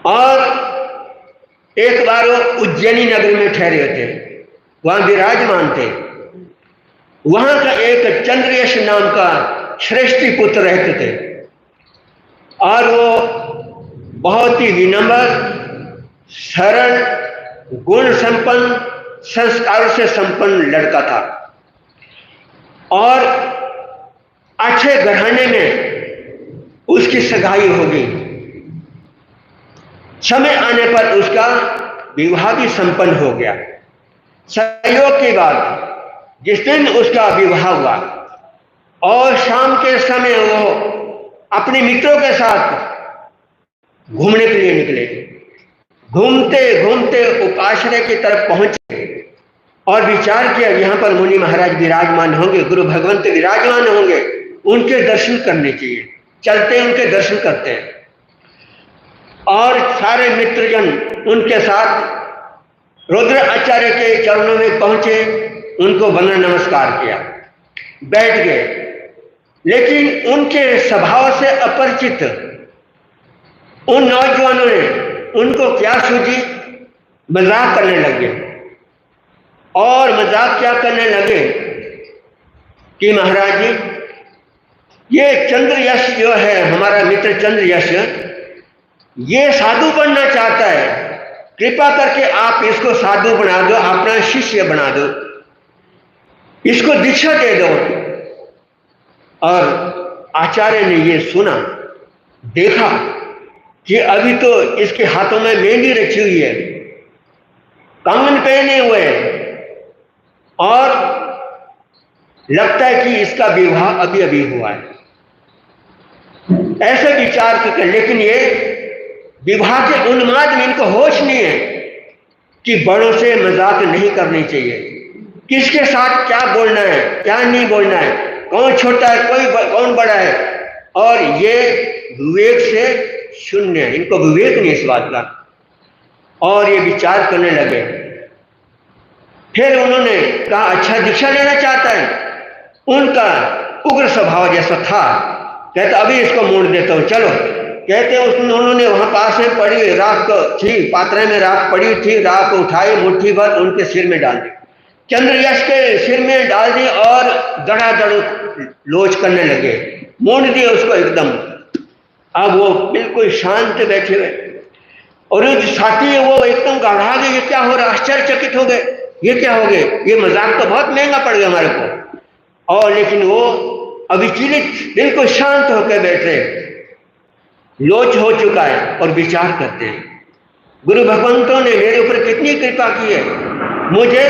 S2: और एक बार वो उज्जैनी नगर में ठहरे थे, वहां विराजमान थे। वहां का एक चंद्रयश नाम का श्रेष्ठी पुत्र रहते थे, और वो बहुत ही विनम्र, सरल, गुण संपन्न, संस्कारों से संपन्न लड़का था, और अच्छे घराने में उसकी सगाई हो गई। समय आने पर उसका विवाह भी संपन्न हो गया। संयोग की बात, जिस दिन उसका विवाह हुआ और शाम के समय वो अपने मित्रों के साथ घूमने के लिए निकले। घूमते घूमते उपाश्रय की तरफ पहुंचे और विचार किया यहाँ पर मुनि महाराज विराजमान होंगे, गुरु भगवंत विराजमान होंगे, उनके दर्शन करने चाहिए। चलते उनके दर्शन करते हैं, और सारे मित्रजन उनके साथ रुद्र आचार्य के चरणों में पहुंचे, उनको वंदन नमस्कार किया, बैठ गए। लेकिन उनके स्वभाव से अपरिचित उन नौजवानों ने उनको क्या सूझी, मजाक करने लगे। और मजाक क्या करने लगे कि महाराज जी, ये चंद्रयश जो है, हमारा मित्र चंद्रयश, ये साधु बनना चाहता है, कृपा करके आप इसको साधु बना दो, अपना शिष्य बना दो, इसको दीक्षा दे दो। और आचार्य ने ये सुना, देखा कि अभी तो इसके हाथों में मेहंदी रखी हुई है, कंगन पहने हुए हैं, और लगता है कि इसका विवाह अभी अभी हुआ है। ऐसे विचार करके, लेकिन ये विवाह के उन्माद में इनको होश नहीं है कि बड़ों से मजाक नहीं करनी चाहिए, किसके साथ क्या बोलना है, क्या नहीं बोलना है, कौन छोटा है, कौन बड़ा है। और ये विवेक से शून्य है, इनको विवेक नहीं इस बात का। और ये विचार करने लगे। फिर उन्होंने कहा, अच्छा दीक्षा लेना चाहता है। उनका उग्र स्वभाव जैसा था, कहते अभी इसको मोड़ देता हूँ, चलो। कहते उन्होंने वहां पास में पड़ी राख थी, पात्रे में राख पड़ी थी, राख उठाई, मुट्ठी भर उनके सिर में डाल दी, चंद्रयश के सिर में डाल दी, और दड़ादड़ लोच करने लगे, मोड़ दिए उसको एकदम। अब वो बिल्कुल शांत बैठे हुए, और जो साथी है वो एकदम घबरा गए, ये क्या हो रहा, आश्चर्यचकित हो गए, ये क्या हो गए, ये मजाक तो बहुत महंगा पड़ गया हमारे को। और लेकिन वो अविचलित बिल्कुल शांत होकर बैठे, लोच हो चुका है, और विचार करते हैं, गुरु भगवंतों ने मेरे ऊपर कितनी कृपा की है, मुझे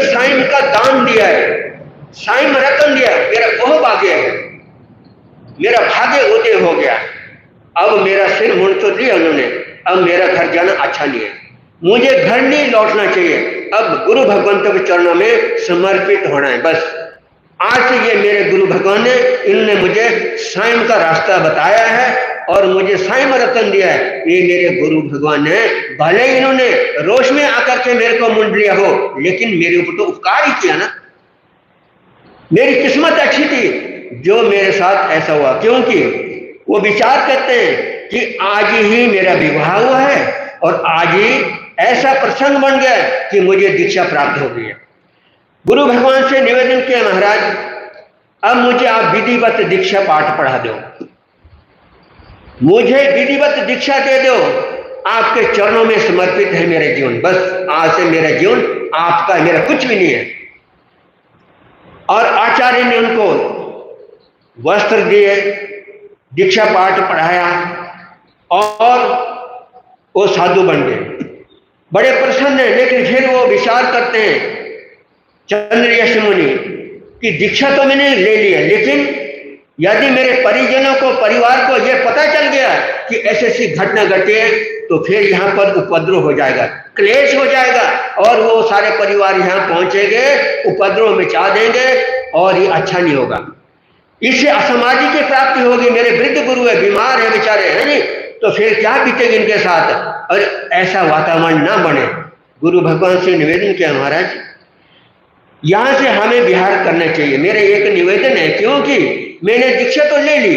S2: साइम का दान दिया है, साइम रतन दिया है, मेरा बहुत भाग्य है, मेरा भाग्य उदय हो गया। अब मेरा सिर मुंड तो दिया उन्होंने, अब मेरा घर जाना अच्छा नहीं है, मुझे घर नहीं लौटना चाहिए, अब गुरु भगवंतों के चरणों में समर्पित होना है। बस आज से ये मेरे गुरु भगवान ने, इन्होंने मुझे साइम का रास्ता बताया है और मुझे साइम रतन दिया है, ये मेरे गुरु भगवान ने। भले इन्होंने रोष में आकर के मेरे को मुंड लिया हो, लेकिन मेरे ऊपर तो उपकार ही किया ना। मेरी किस्मत अच्छी थी जो मेरे साथ ऐसा हुआ, क्योंकि वो विचार करते हैं कि आज ही मेरा विवाह हुआ है और आज ही ऐसा प्रसंग बन गया कि मुझे दीक्षा प्राप्त हो गई है। गुरु भगवान से निवेदन किया, महाराज अब मुझे आप विधिवत दीक्षा पाठ पढ़ा दो, मुझे विधिवत दीक्षा दे दो, आपके चरणों में समर्पित है मेरा जीवन, बस आज से मेरा जीवन आपका है, मेरा कुछ भी नहीं है। और आचार्य ने उनको वस्त्र दिए, दीक्षा पाठ पढ़ाया और वो साधु बन गए, बड़े प्रसन्न हैं। लेकिन फिर वो विचार करते हैं चंद्रयश मुनि कि दीक्षा तो मैंने ले लिया, लेकिन यदि मेरे परिजनों को, परिवार को यह पता चल गया कि ऐसी घटना घटी है तो फिर यहाँ पर उपद्रव हो जाएगा, क्लेश हो जाएगा और वो सारे परिवार यहाँ पहुंचेंगे, उपद्रव मचा देंगे और ये अच्छा नहीं होगा, इससे असामाजिक की प्राप्ति होगी। मेरे वृद्ध गुरु है, बीमार है बेचारे, है नहीं, तो फिर क्या बीतेगी इनके साथ, और ऐसा वातावरण ना बने। गुरु भगवान से निवेदन किया, महाराज यहां से हमें विहार करना चाहिए, मेरे एक निवेदन है, क्योंकि मैंने दीक्षा तो ले ली,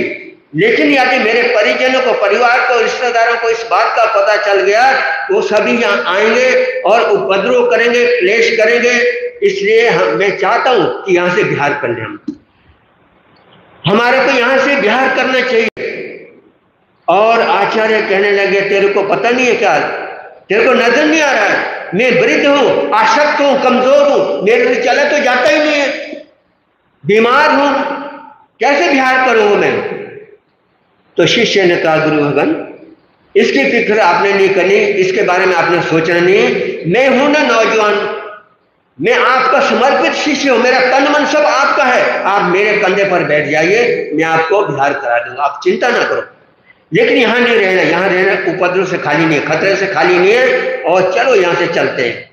S2: लेकिन यदि मेरे परिजनों को, परिवार को, रिश्तेदारों को इस बात का पता चल गया वो सभी यहाँ आएंगे और उपद्रव करेंगे, क्लेश करेंगे, इसलिए मैं चाहता हूं कि यहां से विहार कर लें, हमारे को यहां से विहार करना चाहिए। और आचार्य कहने लगे तेरे को पता नहीं है क्या, तेरे को नजर नहीं आ रहा है, मैं वृद्ध हूं, आसक्त हूं, कमजोर हूं, मेरे से चला तो जाता ही नहीं है, बीमार हूं, कैसे विहार करूंगा मैं। तो शिष्य ने कहा गुरु भगवान इसकी फिक्र आपने नहीं करनी, इसके बारे में आपने सोचना नहीं, मैं हूं ना नौजवान, मैं आपका समर्पित शिष्य हूं, मेरा तन मन सब आपका है, आप मेरे कंधे पर बैठ जाइए, मैं आपको विहार करा दूंगा, आप चिंता ना करो। लेकिन यहाँ नहीं रहना, यहाँ रहना उपद्रव से खाली नहीं है, खतरे से खाली नहीं है, और चलो यहाँ से चलते हैं।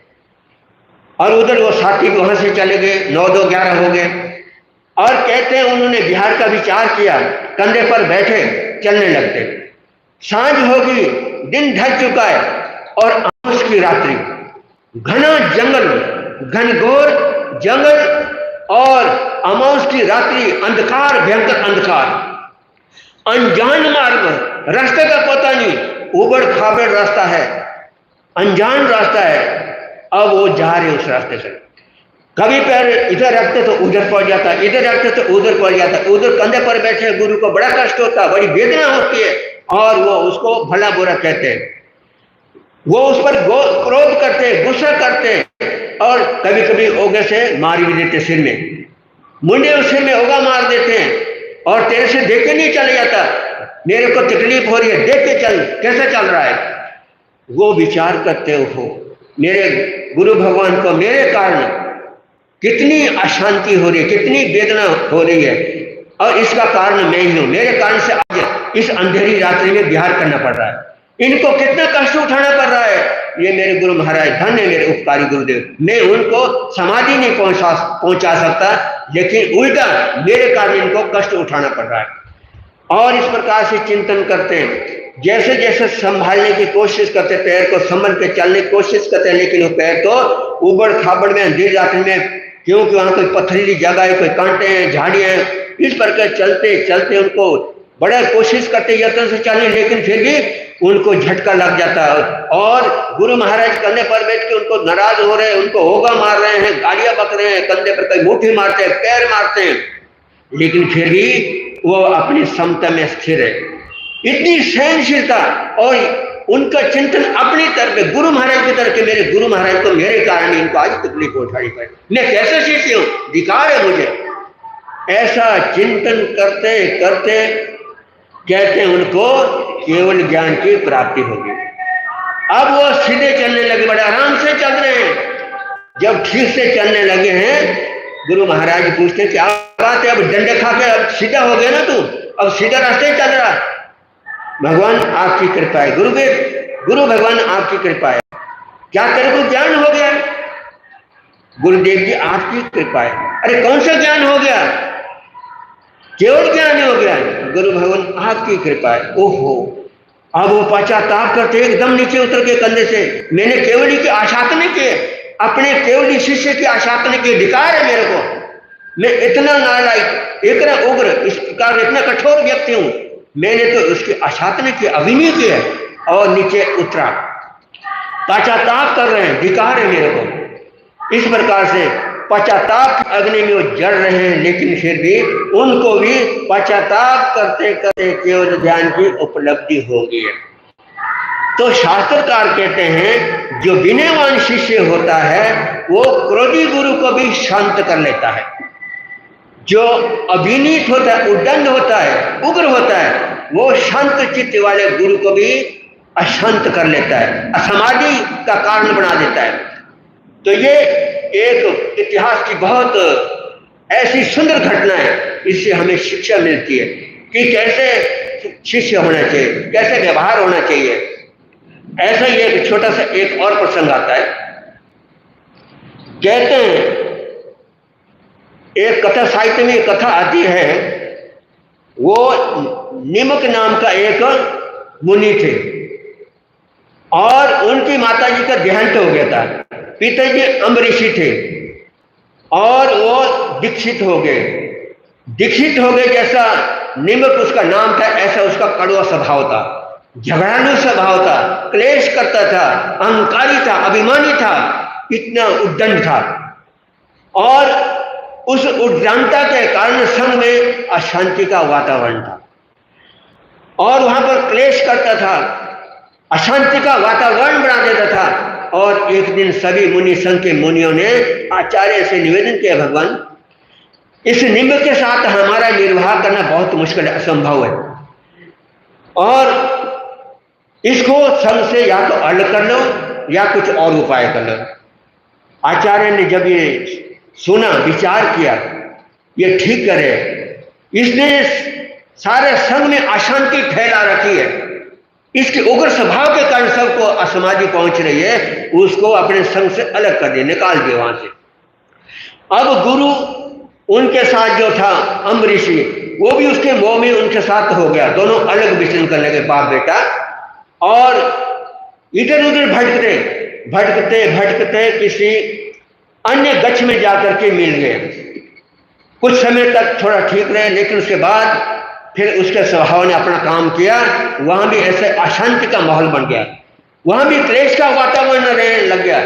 S2: और उधर वो साथी वहां से चले गए, 9-2-11 हो गए, और कहते हैं उन्होंने विहार का विचार किया, कंधे पर बैठे चलने लगते। सांझ होगी, दिन ढल चुका है और अमावस की रात्रि, घना जंगल, घनघोर जंगल और अमावस की रात्रि, अंधकार, भयंकर अंधकार, अनजान मार्ग, रास्ते का पता नहीं, उबड़ खाबड़ रास्ता है, अनजान रास्ता है। अब वो जा रहे उस रास्ते से, कभी पैर इधर रखते तो उधर पड़ जाता, इधर रखते तो उधर पड़ जाता, उधर कंधे पर बैठे गुरु को बड़ा कष्ट होता, बड़ी वेदना होती है, और वो उसको भला बुरा कहते हैं, वो उस पर क्रोध करते, गुस्सा करते, और कभी कभी ओगे से मार भी देते, सिर में मुंडे और सिर में ओगा मार देते हैं, और तेरे से देख के नहीं चले जाता, मेरे को तकलीफ हो रही है, देख के चल, कैसे चल रहा है। वो विचार करते हो मेरे गुरु भगवान को मेरे कारण कितनी अशांति हो रही है, कितनी वेदना हो रही है, और इसका कारण मैं ही हूं, मेरे कारण से आज इस अंधेरी रात्रि में विहार करना पड़ रहा है, इनको कितना कष्ट उठाना पड़ रहा है। ये मेरे गुरु महाराज धन्य मेरे उपकारी गुरुदेव, मैं उनको समाधि नहीं पहुंचा सकता, लेकिन उल्टा मेरे कारण इनको कष्ट उठाना पड़ रहा है। और इस प्रकार से चिंतन करते हैं, जैसे जैसे संभालने की कोशिश करते, पैर को संभल के चलने की कोशिश करते हैं, लेकिन वो पैर तो उबड़ खाबड़ में, अंधेरी रात्रि में, क्योंकि वहां कोई पथरीली जगह है, कोई कांटे हैं, झाड़ियां हैं, इस प्रकार चलते चलते उनको बड़ा कोशिश करते यत्न से चलने, लेकिन फिर भी उनको झटका लग जाता है, और गुरु महाराज कंधे पर बैठ के उनको नाराज हो रहे हैं, उनको होगा मार रहे हैं, गालियां बक रहे हैं, कंधे पर कई मुट्ठी मारते हैं, पैर मारते हैं, लेकिन फिर भी वो अपनी समता में स्थिर है। इतनी सहनशीलता और उनका चिंतन अपनी तरफ, गुरु महाराज की तरफ, मेरे गुरु महाराज तो मेरे कारण इनको आज तकलीफ उठानी पड़ी, मैं कैसे शिष्य हूं, धिकार है मुझे। ऐसा चिंतन करते करते कहते हैं उनको केवल ज्ञान की प्राप्ति होगी। अब वो सीधे चलने लगे, बड़े आराम से चल रहे हैं। जब ठीक से चलने लगे हैं, गुरु महाराज पूछते क्या बात है, अब डंडे खा के अब सीधा हो गया ना तू, अब सीधा रास्ते चल रहा है। भगवान आपकी कृपा है गुरुदेव, गुरु भगवान आपकी कृपा है, क्या तेरे को ज्ञान हो गया? गुरुदेव जी आपकी कृपा है। अरे कौन सा ज्ञान हो गया? केवल ज्ञान हो गया। गुरु भगवान आपकी कृपा है। ओहो, अब वो पश्चाताप करते एकदम नीचे उतर के कंधे से, मैंने केवली की आशातने की, अपने केवली शिष्य की आशातने की धिकार है मेरे को, मैं इतना नालायक, इतना उग्र, इस प्रकार इतना कठोर व्यक्ति हूं, मैंने तो उसकी आशातना की, अभिनय की है और नीचे उतरा, पश्चाताप कर रहे हैं, धिक्कार है मेरे को। इस प्रकार से पश्चाताप की अग्नि में वो जल रहे हैं, लेकिन फिर भी उनको भी पश्चाताप करते करते केवल ज्ञान की उपलब्धि होगी। तो शास्त्रकार कहते हैं जो विनयवान शिष्य होता है वो क्रोधी गुरु को भी शांत कर लेता है, जो अभिनीत होता है, उद्दंड होता है, उग्र होता है, वो शांत चित्त वाले गुरु को भी अशांत कर लेता है, असमाधि का कारण बना देता है। तो ये एक इतिहास की बहुत ऐसी सुंदर घटना है, इससे हमें शिक्षा मिलती है कि कैसे शिष्य होना चाहिए, कैसे व्यवहार होना चाहिए। ऐसा ही एक छोटा सा एक और प्रसंग आता है। कहते हैं एक कथा साहित्य में कथा आती है, वो निमक नाम का एक मुनि थे और उनकी माताजी का देहांत हो गया था। पिताजी अम्बरीषी थे और वो दीक्षित हो गए। दीक्षित हो गए, जैसा निमक उसका नाम था ऐसा उसका कड़वा स्वभाव था, झगड़ालू स्वभाव था, क्लेश करता था, अहंकारी था, अभिमानी था, इतना उद्दंड था और उस उद्दंडता के कारण संघ में अशांति का वातावरण था और वहां पर क्लेश करता था, अशांति का वातावरण बना देता था। और एक दिन सभी मुनि संघ के मुनियों ने आचार्य से निवेदन किया, भगवान इस निम्ब के साथ हमारा निर्वाह करना बहुत मुश्किल है, असंभव है और इसको संघ से या तो अलग कर लो या कुछ और उपाय कर लो। आचार्य ने जब ये सुना, विचार किया, ये ठीक करे, इसने सारे संघ में अशांति फैला रखी है, इसके उग्र स्वभाव के कारण सबको असमाधि पहुंच रही है, उसको अपने संघ से अलग कर दिया, निकाल दिया वहां से। अब गुरु उनके साथ जो था अम्बरीषी, वो भी उसके मोह में उनके साथ हो गया, दोनों अलग विचरण करने लगे बाप बेटा और इधर उधर भटकते भटकते भटकते किसी अन्य गच्छ में जाकर के मिल गए। कुछ समय तक थोड़ा ठीक रहे, लेकिन उसके बाद फिर उसके स्वभाव ने अपना काम किया, वहां भी ऐसे अशांति का माहौल बन गया, वहां भी क्लेश का वातावरण रहने लग गया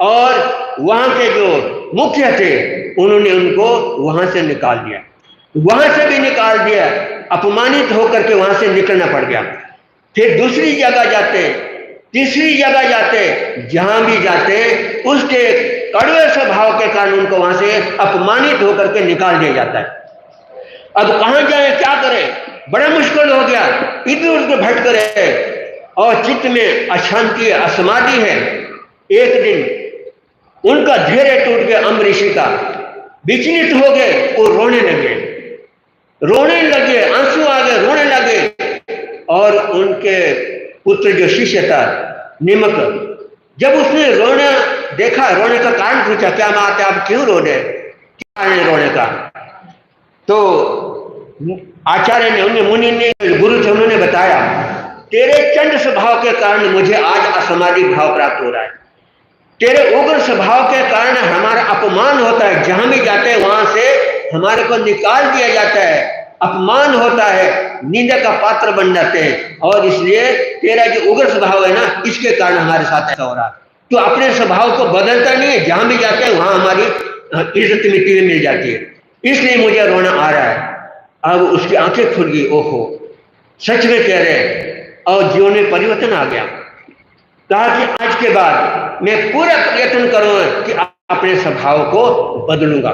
S2: और वहां के जो मुख्य थे उन्होंने उनको वहां से निकाल दिया, वहां से भी निकाल दिया, अपमानित होकर के वहां से निकलना पड़ गया। फिर दूसरी जगह जाते, तीसरी जगह जाते, जहां भी जाते उसके कड़वे स्वभाव के कारण उनको वहां से अपमानित होकर के निकाल दिया जाता है। अब कहां जाए, क्या करें, बड़ा मुश्किल हो गया, इधर उधर भटक रहे और चित्त में अशांति असमाधि है। एक दिन उनका धैर्य टूट गया, अम्बरीषी का विचलित हो गए, वो रोने लगे, आंसू आ गए, रोने लगे। और उनके पुत्र जो शिष्य था निमक, जब उसने रोना देखा, रोने का कारण पूछा, क्या बात है, आप क्यों रो रहे, क्या है रोने का? तो आचार्य ने, उन्हें मुनि ने, गुरु थे, उन्होंने बताया, तेरे चंड स्वभाव के कारण मुझे आज असमाधि भाव प्राप्त हो रहा है, तेरे उग्र स्वभाव के कारण हमारा अपमान होता है, जहां भी जाते हैं वहां से हमारे को निकाल दिया जाता है, अपमान होता है, निंदा का पात्र बन जाते हैं और इसलिए तेरा जो उग्र स्वभाव है ना, इसके कारण हमारे साथ ऐसा हो रहा है। तो अपने स्वभाव को बदलता नहीं है, जहां भी जाते हैं वहां हमारी इज्जत मिट्टी में मिल जाती है, इसलिए मुझे रोना आ रहा है। अब उसकी आंखें खुल गई, ओहो सच में कह रहे हैं, और जीवन में परिवर्तन आ गया। कहा कि आज के बाद मैं पूरा प्रयत्न करूंगा कि अपने स्वभाव को बदलूंगा,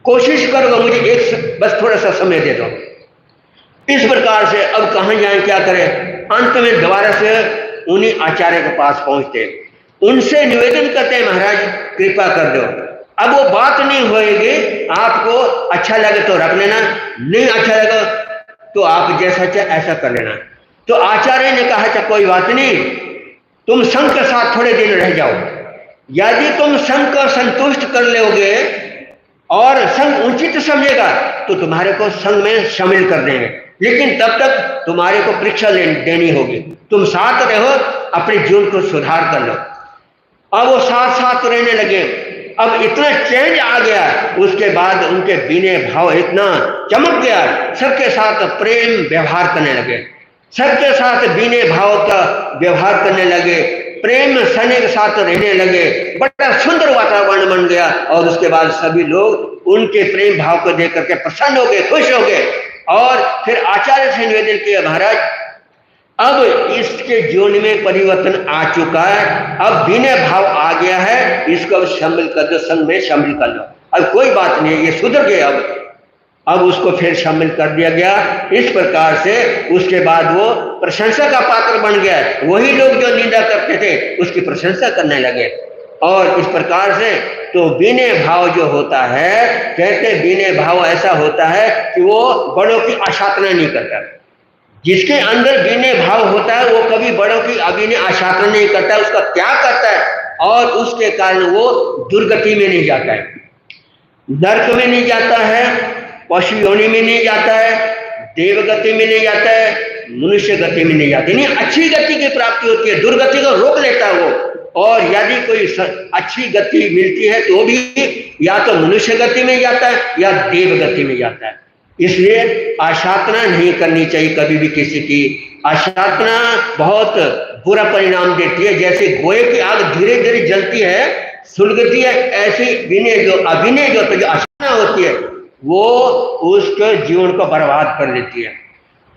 S2: कोशिश करूंगा, मुझे एक बस थोड़ा सा समय दे दो। इस प्रकार से अब कहां जाएं, क्या करें, अंत में दोबारा से उन्हीं आचार्य के पास पहुंचते, उनसे निवेदन करते हैं, महाराज कृपा कर दो, अब वो बात नहीं होएगी, आपको अच्छा लगे तो रख लेना, नहीं अच्छा लगे तो आप जैसा चाहे ऐसा कर लेना। तो आचार्य ने कहा, अच्छा कोई बात नहीं, तुम संघ के साथ थोड़े दिन रह जाओ, यदि तुम संघ को संतुष्ट कर लोगे और संघ उचित समझेगा तो तुम्हारे को संघ में शामिल कर देंगे, लेकिन तब तक तुम्हारे को परीक्षा देनी होगी, तुम साथ रहो, अपने जीवन को सुधार कर लो। अब वो साथ साथ रहने लगे अब इतना चेंज आ गया, उसके बाद उनके विनय भाव इतना चमक गया, सबके साथ प्रेम व्यवहार करने लगे, सबके साथ विनय भाव का व्यवहार करने लगे, प्रेम स्नेह के साथ रहने लगे, बड़ा सुंदर वातावरण बन गया। और उसके बाद सभी लोग उनके प्रेम भाव को देख करके प्रसन्न हो गए, खुश हो गए। और फिर आचार्य से निवेदन किया, महाराज अब इसके जीवन में परिवर्तन आ चुका है, अब विनय भाव आ गया है, इसको अब शामिल कर दो, संघ में शामिल कर लो, अब कोई बात नहीं, ये सुधर गए। अब उसको फिर शामिल कर दिया गया। इस प्रकार से उसके बाद वो प्रशंसा का पात्र बन गया, वही लोग जो निंदा करते थे उसकी प्रशंसा करने लगे। और इस प्रकार से तो विनय भाव जो होता है, कहते विनय भाव ऐसा होता है कि वो बड़ों की आशातना नहीं करता। जिसके अंदर विनय भाव होता है वो कभी बड़ों की अभिनय आशातना नहीं करता, उसका त्याग करता है, और उसके कारण वो दुर्गति में नहीं जाता है, नरक में नहीं जाता है, पशु योनि में नहीं जाता है, देवगति में नहीं जाता है, मनुष्य गति में नहीं जाता, नहीं अच्छी गति की प्राप्ति होती है, दुर्गति को रोक लेता है वो। और यदि कोई अच्छी गति मिलती है तो भी या तो मनुष्य गति में जाता है या देव गति में जाता है। इसलिए आशातना नहीं करनी चाहिए कभी भी किसी की। आशातना बहुत बुरा परिणाम देती है, जैसे गोए की आग धीरे धीरे जलती है, सुलगती है, ऐसी विनय जो अभिनय जो आशातना होती है वो उसके जीवन को बर्बाद कर देती है।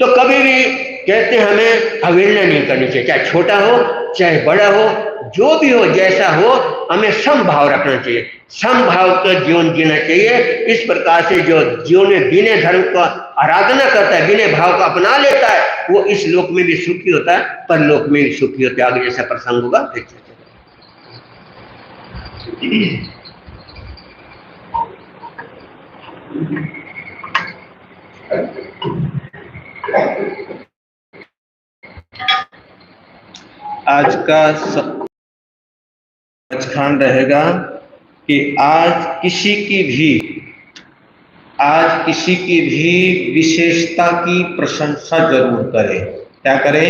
S2: तो कभी भी कहते हैं हमें अवहेलना नहीं करनी चाहिए, चाहे छोटा हो चाहे बड़ा हो, जो भी हो जैसा हो, हमें समभाव रखना चाहिए, समभाव का जीवन जीना चाहिए। इस प्रकार से जो जीवन में विनय धर्म का आराधना करता है, विनय भाव को अपना लेता है, वो इस लोक में भी सुखी होता है, परलोक में भी सुखी होता है। आगे जैसा प्रसंग होगा देखिए।
S1: आज का सचखंड रहेगा कि आज किसी की भी विशेषता की प्रशंसा जरूर करें। क्या करें?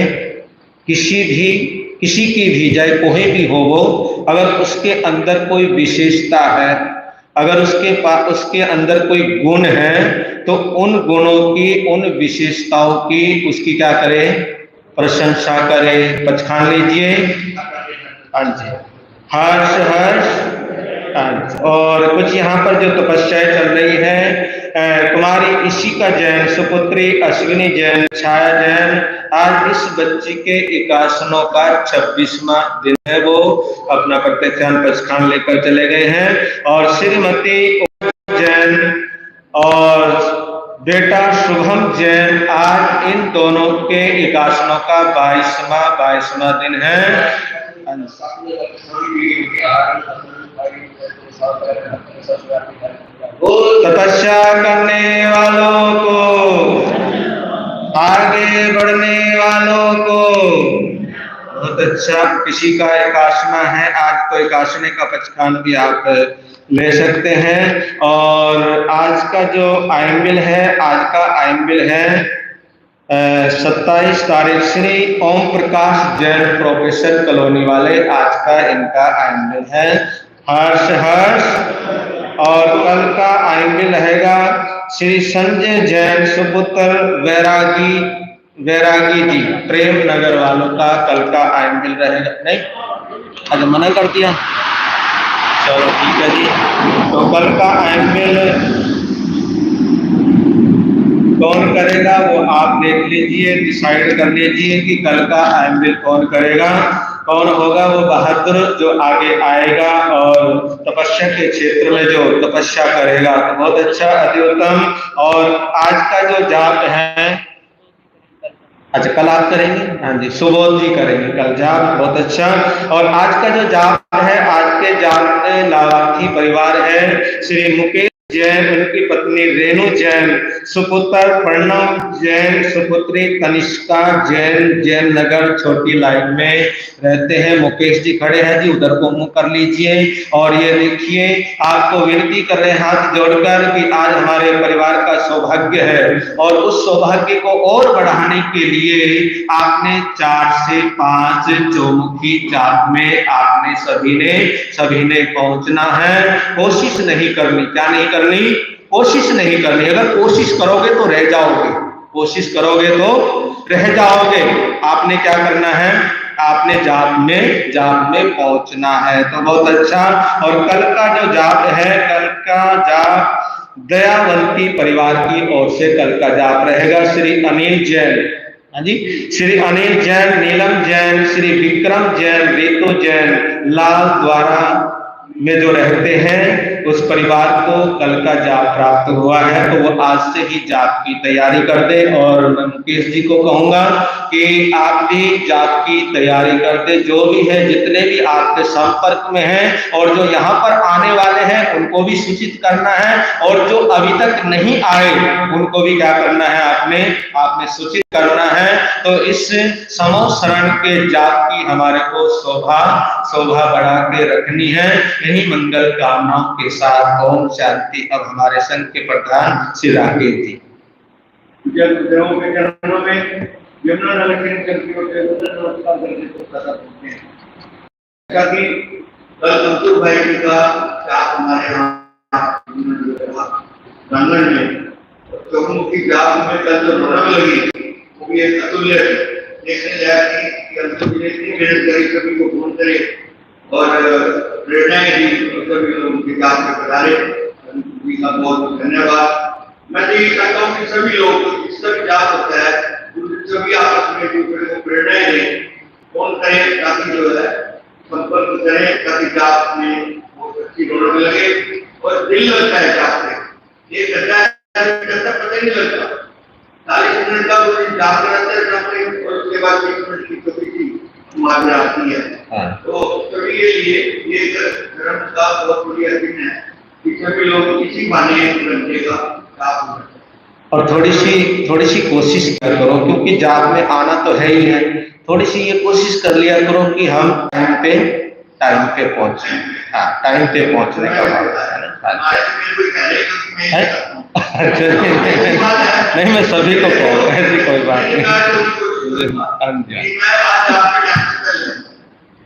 S1: किसी की भी चाहे कोई भी हो, वो अगर उसके अंदर कोई विशेषता है, अगर उसके अंदर कोई गुण है, तो उन गुणों की, उन विशेषताओं की उसकी क्या करें? प्रशंसा करें। पछान लीजिए। हाँ जी, हर्ष हर्ष। और कुछ यहाँ पर जो तपस्या चल रही है, कुमारी इशिका जैन, सुपुत्री अश्विनी जैन, छाया जैन, आज इस बच्ची के एकासनों का 26वां दिन है। वो अपना प्रत्यक्षान पचखान लेकर चले गए हैं। और श्रीमती जैन और बेटा शुभम जैन, आज इन दोनों के एकासनों का 22वां दिन है। तपस्या करने वालों को, आगे बढ़ने वालों को बहुत अच्छा। किसी का एकासना है आज, तो एकासने का पचखान भी आप ले सकते हैं। और आज का जो आयम्बिल है, आज का आयम्बिल है 27 तारीख, श्री ओम प्रकाश जैन प्रोफेसर कॉलोनी वाले, आज का इनका आयम्बिल है। हर्ष हर्ष। और कल का आयम्बिल रहेगा श्री संजय जैन, सुपुत्र वैरागी जी, प्रेम नगर वालों का कल का आयम्बिल रहेगा। नहीं, अच्छा मना कर दिया, चलो ठीक है जी। तो कल का आयम्बिल कौन करेगा वो आप देख लीजिए, डिसाइड कर लीजिए कि कल का आयम्बिल कौन करेगा। कौन होगा वो बहादुर जो आगे आएगा और तपस्या के क्षेत्र में जो तपस्या करेगा, तो बहुत अच्छा, अति उत्तम। और आज का जो जाप है, अच्छा कल आप करेंगे? हाँ जी, सुबोध जी करेंगे कल जाप, बहुत अच्छा। और आज का जो जाप है, आज के जाप में लाभार्थी परिवार है श्री मुकेश जैन, उनकी पत्नी रेणु जैन, सुपुत्र प्रणव जैन, सुपुत्री कनिष्का जैन, जैन नगर छोटी लाइन में रहते हैं। मुकेश जी खड़े हैं जी, उधर को मुंह कर लीजिए। और ये देखिए, आपको विनती कर रहे हैं हाथ जोड़कर कि आज हमारे परिवार का सौभाग्य है और उस सौभाग्य को और बढ़ाने के लिए आपने 4 से 5 चौमुखी जाप में आपने सभी ने पहुंचना है। कोशिश नहीं करनी, क्या नहीं करनी? कोशिश नहीं करनी। अगर कोशिश करोगे तो रह जाओगे, कोशिश करोगे तो रह जाओगे। आपने क्या करना है? आपने जाप में पहुंचना है। तो बहुत अच्छा। और कल का जो जाप है, कल का जाप दयावंती परिवार की ओर से कल का जाप रहेगा। श्री अनिल जैन, हाँ जी, श्री अनिल जैन, नीलम जैन, श्री विक्रम जैन, रीतु जैन, लाल द्वारा में जो रहते हैं उस परिवार को कल का जाप प्राप्त हुआ है, तो वो आज से ही जाप की तैयारी कर दे। और मैं मुकेश जी को कहूंगा कि आप भी जाप की तैयारी कर दे। जो भी है, जितने भी आपके संपर्क में हैं और जो यहाँ पर आने वाले हैं उनको भी सूचित करना है, और जो अभी तक नहीं आए उनको भी क्या करना है? आपने सूचित करना है। तो इस समूह शरण के जाप की हमारे को शोभा बढ़ा के रखनी है। यही मंगल कामनाओं के साथ ओम शांति। अब हमारे संघ के प्रधान श्री राकेश जी।
S3: जब देवों के चरणों में यमुना नगर के चलती होते नमस्कार करके तो सदा पूछते हैं। ऐसा कि कल अंकुर भाई जी का जाप हमारे यहाँ प्रांगण में चौमुखी जाप में कल जो रौनक लगी वो भी एक अतुल्य देखने जाए कि अंकुर जी ने इतनी मेहनत करी, सभी को फोन करे और प्रेरणाएं दी, सभी लोग उनके जाप में पधारे। जी का बहुत धन्यवाद। मैं तो ये चाहता हूँ कि सभी लोग जिसका भी जाप होता है सभी आपस में दूसरे को प्रेरणाएं दें, फोन करें ताकि जो है संपर्क करें ताकि जाप में बहुत अच्छी रौनक लगे और दिल लगता है जाप में। ये करता पता नहीं लगता, 40 मिनट का वो जाप कराते हैं और उसके बाद 20 मिनट की छोटी सी मात्रा आती है। तो सभी के लिए ये धर्म का बहुत बढ़िया दिन है कि सभी लोग इसी बहाने घंटे का जाप।
S1: और थोड़ी सी कोशिश किया करो, क्योंकि जाप में आना तो है ही है। थोड़ी सी ये कोशिश कर लिया करो कि हम टाइम पे पहुंचे। हाँ, टाइम पे पहुंचने का नहीं, मैं सभी को कहूँगा, ऐसी कोई बात नहीं।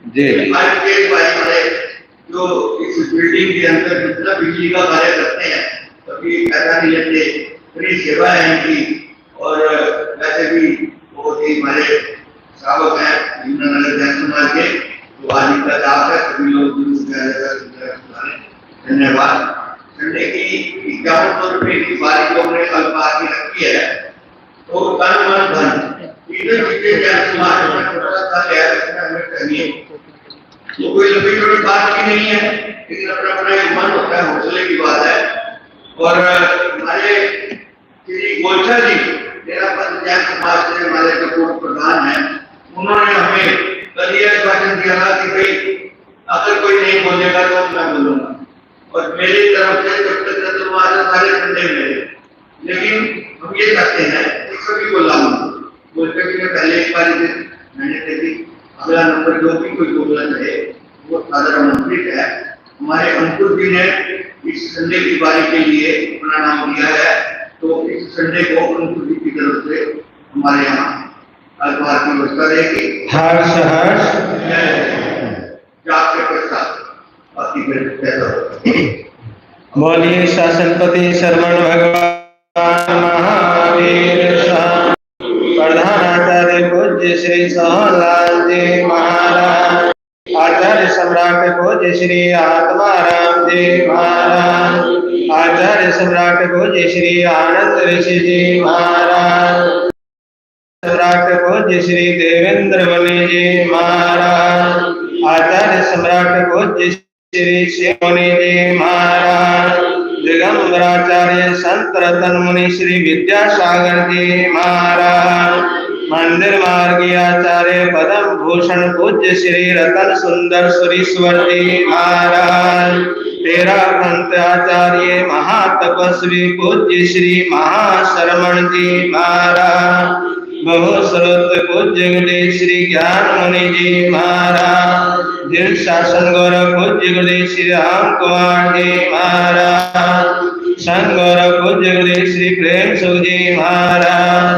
S1: जी
S3: जो इस बिल्डिंग के अंदर जितना बिजली का कार्य करते हैं तभी पैसा नहीं लेते, फ्री सेवा है इनकी। और वैसे भी बहुत ही हमारे श्रावक हैं यमुनानगर जैन समाज के, तो आज इनका जाप है, सभी लोग धन्यवाद। संडे की 51 रुपये की बारी लोग ने कल पास की रखी है, तो तन मन धन इधर पीछे जैन समाज में थोड़ा सा हमें चाहिए। तो कोई लंबी चौड़ी बात की नहीं है, लेकिन अपना एक मन होता है, हौसले की बात है। और हमारे श्री गोलछा जी मेरा पद जैन समाज से हमारे जो प्रधान है, उन्होंने हमें कल ये आश्वासन दिया था कि भाई अगर कोई नहीं बोलेगा तो मैं बोलूंगा, और मेरी तरफ से जब तक तुम्हारे सारे संडे मेरे। लेकिन हम ये चाहते हैं कि सभी को लागू। गोलछा जी ने पहले एक बार मैंने देखी, अगला नंबर जो भी कोई बोलना चाहे वो साधारण आमंत्रित है। हमारे अंकुर जी ने इस संडे की बारी के लिए अपना नाम दिया है, तो इस संडे को अंकुर जी की तरफ से हमारे यहाँ अल्पाहार की व्यवस्था रहेगी।
S1: हर्ष
S3: जाप के पश्चात बाकी फिर पैसा होगा।
S1: बोलिए शासनपति शरवण भगवान महावीर प्रधानाचार्य पूज्य श्री सोहनलाल जी महाराज, आचार्य सम्राट पूज्य श्री आत्माराम जी महाराज, आचार्य सम्राट पूज्य श्री आनंद ऋषि जी महाराज, सम्राट पूज्य श्री देवेंद्र मुनि जी महाराज, आचार्य सम्राट पूज्य श्री शिवमुनि जी महाराज, दिगंबराचार्य संत रतन मुनि श्री विद्यासागर जी महाराज, मंदिर मार्गी आचार्य पदम भूषण पूज्य श्री रतन सुंदर सुरीश्वर जी महाराज, तेरा पंथ आचार्य महातपस्वी पूज्य श्री महाशरमण जी महाराज, बहुत सर्वत्र पूज्य गुरुदेव श्री ज्ञान मुनि जी महाराज, जिन शासन गौरव पूज्य गुरुदेव श्री राम कुमार जी महाराज, संत गौरव पूज्य गुरुदेव श्री प्रेम सुख जी महाराज,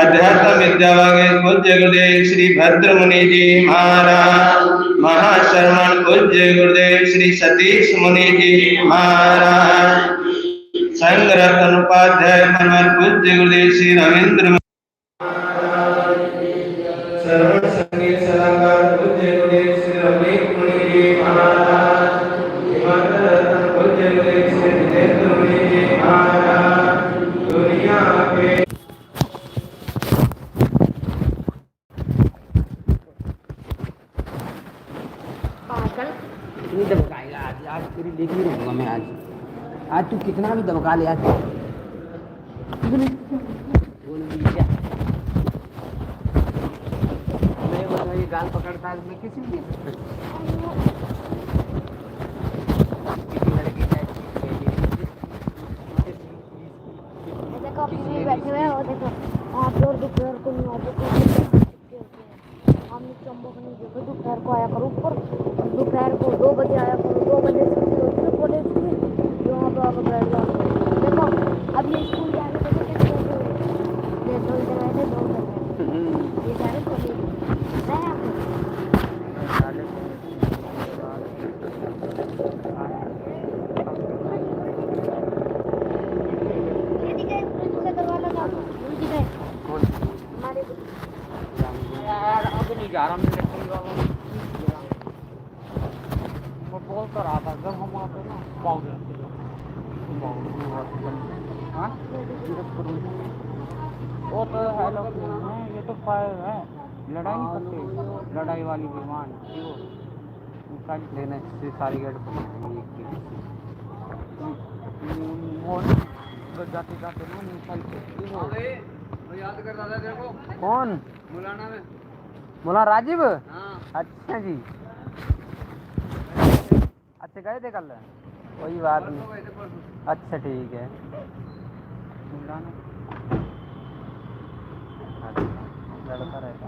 S1: अध्यात्म विद्यावागे पूज्य गुरुदेव श्री भद्र मुनि जी महाराज, महाशरमण पूज्य गुरुदेव श्री सतीश मुनि जी महाराज, संघ रत्न उपाध्याय परम पूज्य गुरुदेव श्री रविंद्र सर्वण संगीत सलाहकार पूज्य गुरुदेव श्री रवनीत मुनि जी महाराज, हिमाचल रत्न पूज्य गुरुदेव श्री जितेंद्र मुनि जी महाराज, दुनिया के
S4: कितनी दबकाएगा आज, आज तेरी लेके ही रहूंगा मैं आज तू कितना भी दबका ले आज। बोल भी क्या मैं बोला ये गाल पकड़ता है, मैं किसी भी किसी लड़के का
S5: देखो अपने बैठे हुए हो, देखो आप जोर दोपहर को नहीं आते, हमने चंबक नहीं देखो दोपहर को आया करो ऊपर, दोपहर को 2 बजे आया करो, 2 बजे छुट्टी होती है कॉलेज की, जो वहाँ पे आकर बैठ जाओ। देखो अब ये स्कूल जाने के लिए कैसे ये 2 इधर बैठे 2 उधर बैठे, ये सारे कॉलेज है यहाँ पे। ये दिखाए दूसरा दरवाजा का दिखाए हमारे
S4: यार अब नहीं जा रहा मैं बोल तो रहा था जब हम वहाँ पे ना पाओ गए हाँ वो तो है लोग हैं, ये तो फायर है, लड़ाई नहीं करते, लड़ाई वाली विमान निकाल लेने से सारी गेट जाते जाते ना निकाल याद कर रहा था तेरे को कौन मुलाना में मुला राजीव अच्छा जी अच्छा गए थे कल कोई बात नहीं अच्छा ठीक है मुलाना लड़का रहता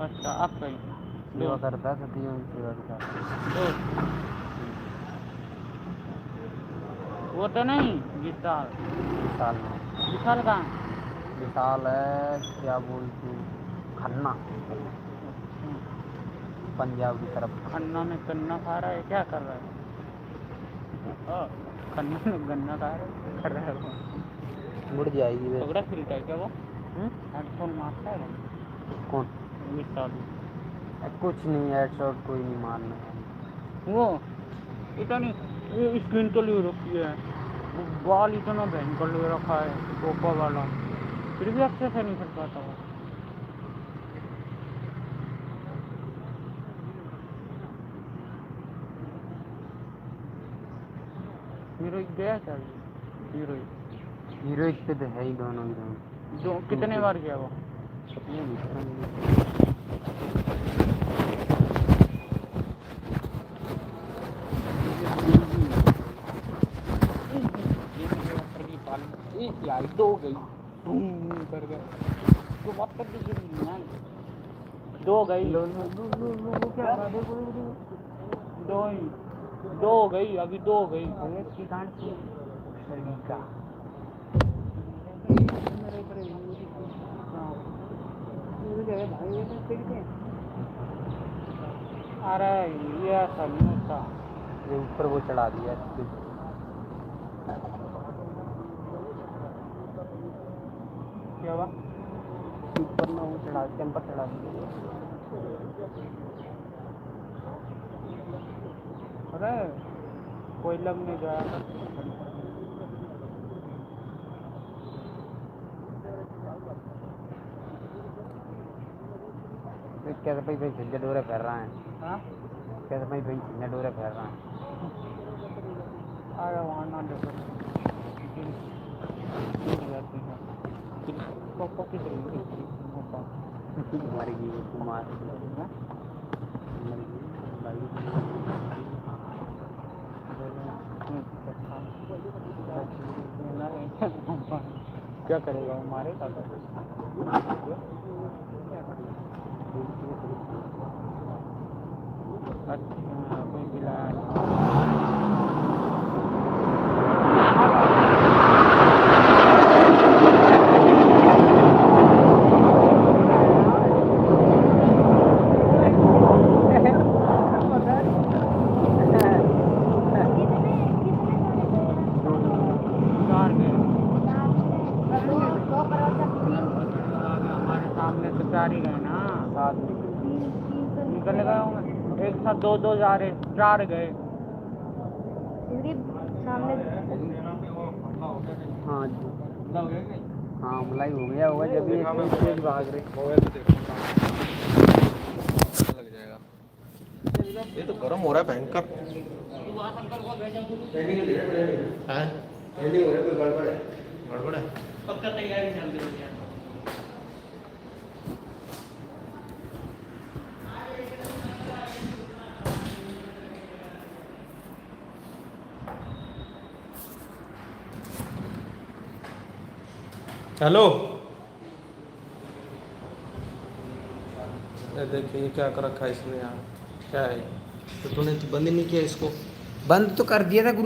S4: अच्छा आप कहीं सेवा करता सदियों सेवा करता वो तो नहीं विशाल विशाल विशाल कहाँ विशाल है क्या बोलती खन्ना पंजाब की तरफ खन्ना में गन्ना खा रहा है क्या कर रहा है खन्ना में गन्ना खा रहा है कर रहा है वो मुड़ जाएगी वे पकड़ा फिल्टर है क्या वो हेडफोन मारता है कौन विशाल कुछ नहीं हेडशॉट कोई नहीं मारना वो इतनी ये स्क्रीन तो ले रखी है बाल इतना भयंकर ले रखा है टोपा वाला फिर भी अच्छे से नहीं कर पाता वो हीरोइक गया क्या हीरोइक पे तो है ही दोनों दो कितने बार गया वो यार दो गई कर गए तो बात कर दीजिए दो गई क्या दो गई अभी दो गई अरे ये ऐसा नहीं होता ये ऊपर वो चढ़ा दिया क्या हुआ ऊपर ना वो चढ़ा कैंपर चढ़ा दिया अरे कोई लग नहीं गया कैसे भाई भाई झंझे डोरे फेर रहा है हाँ कैसे भाई भाई झंझे डोरे फेर रहा है अरे वहाँ ना देखो मरेगी कुमार क्या करेगा वो, मारेगा क्या? अच्छा कोई बिलाया नहीं। चार गए हमारे सामने तो चार ही गए ना, साथ निकल गए होंगे एक साथ, दो दो जा रहे, चार गए।
S5: सामने
S4: हाँ जी, हाँ मलाई हो गया होगा जब ये तेज भाग रहे।
S6: लग जाएगा। ये तो गर्म हो रहा है भयंकर। हाँ? गड़बड़ है।
S4: पक्का तैयारी चल रही है।
S6: हेलो, ये देखिए ये क्या कर रखा है इसने यार, क्या है? तो तूने तो बंद ही नहीं किया इसको।
S7: बंद तो कर दिया था गुरु।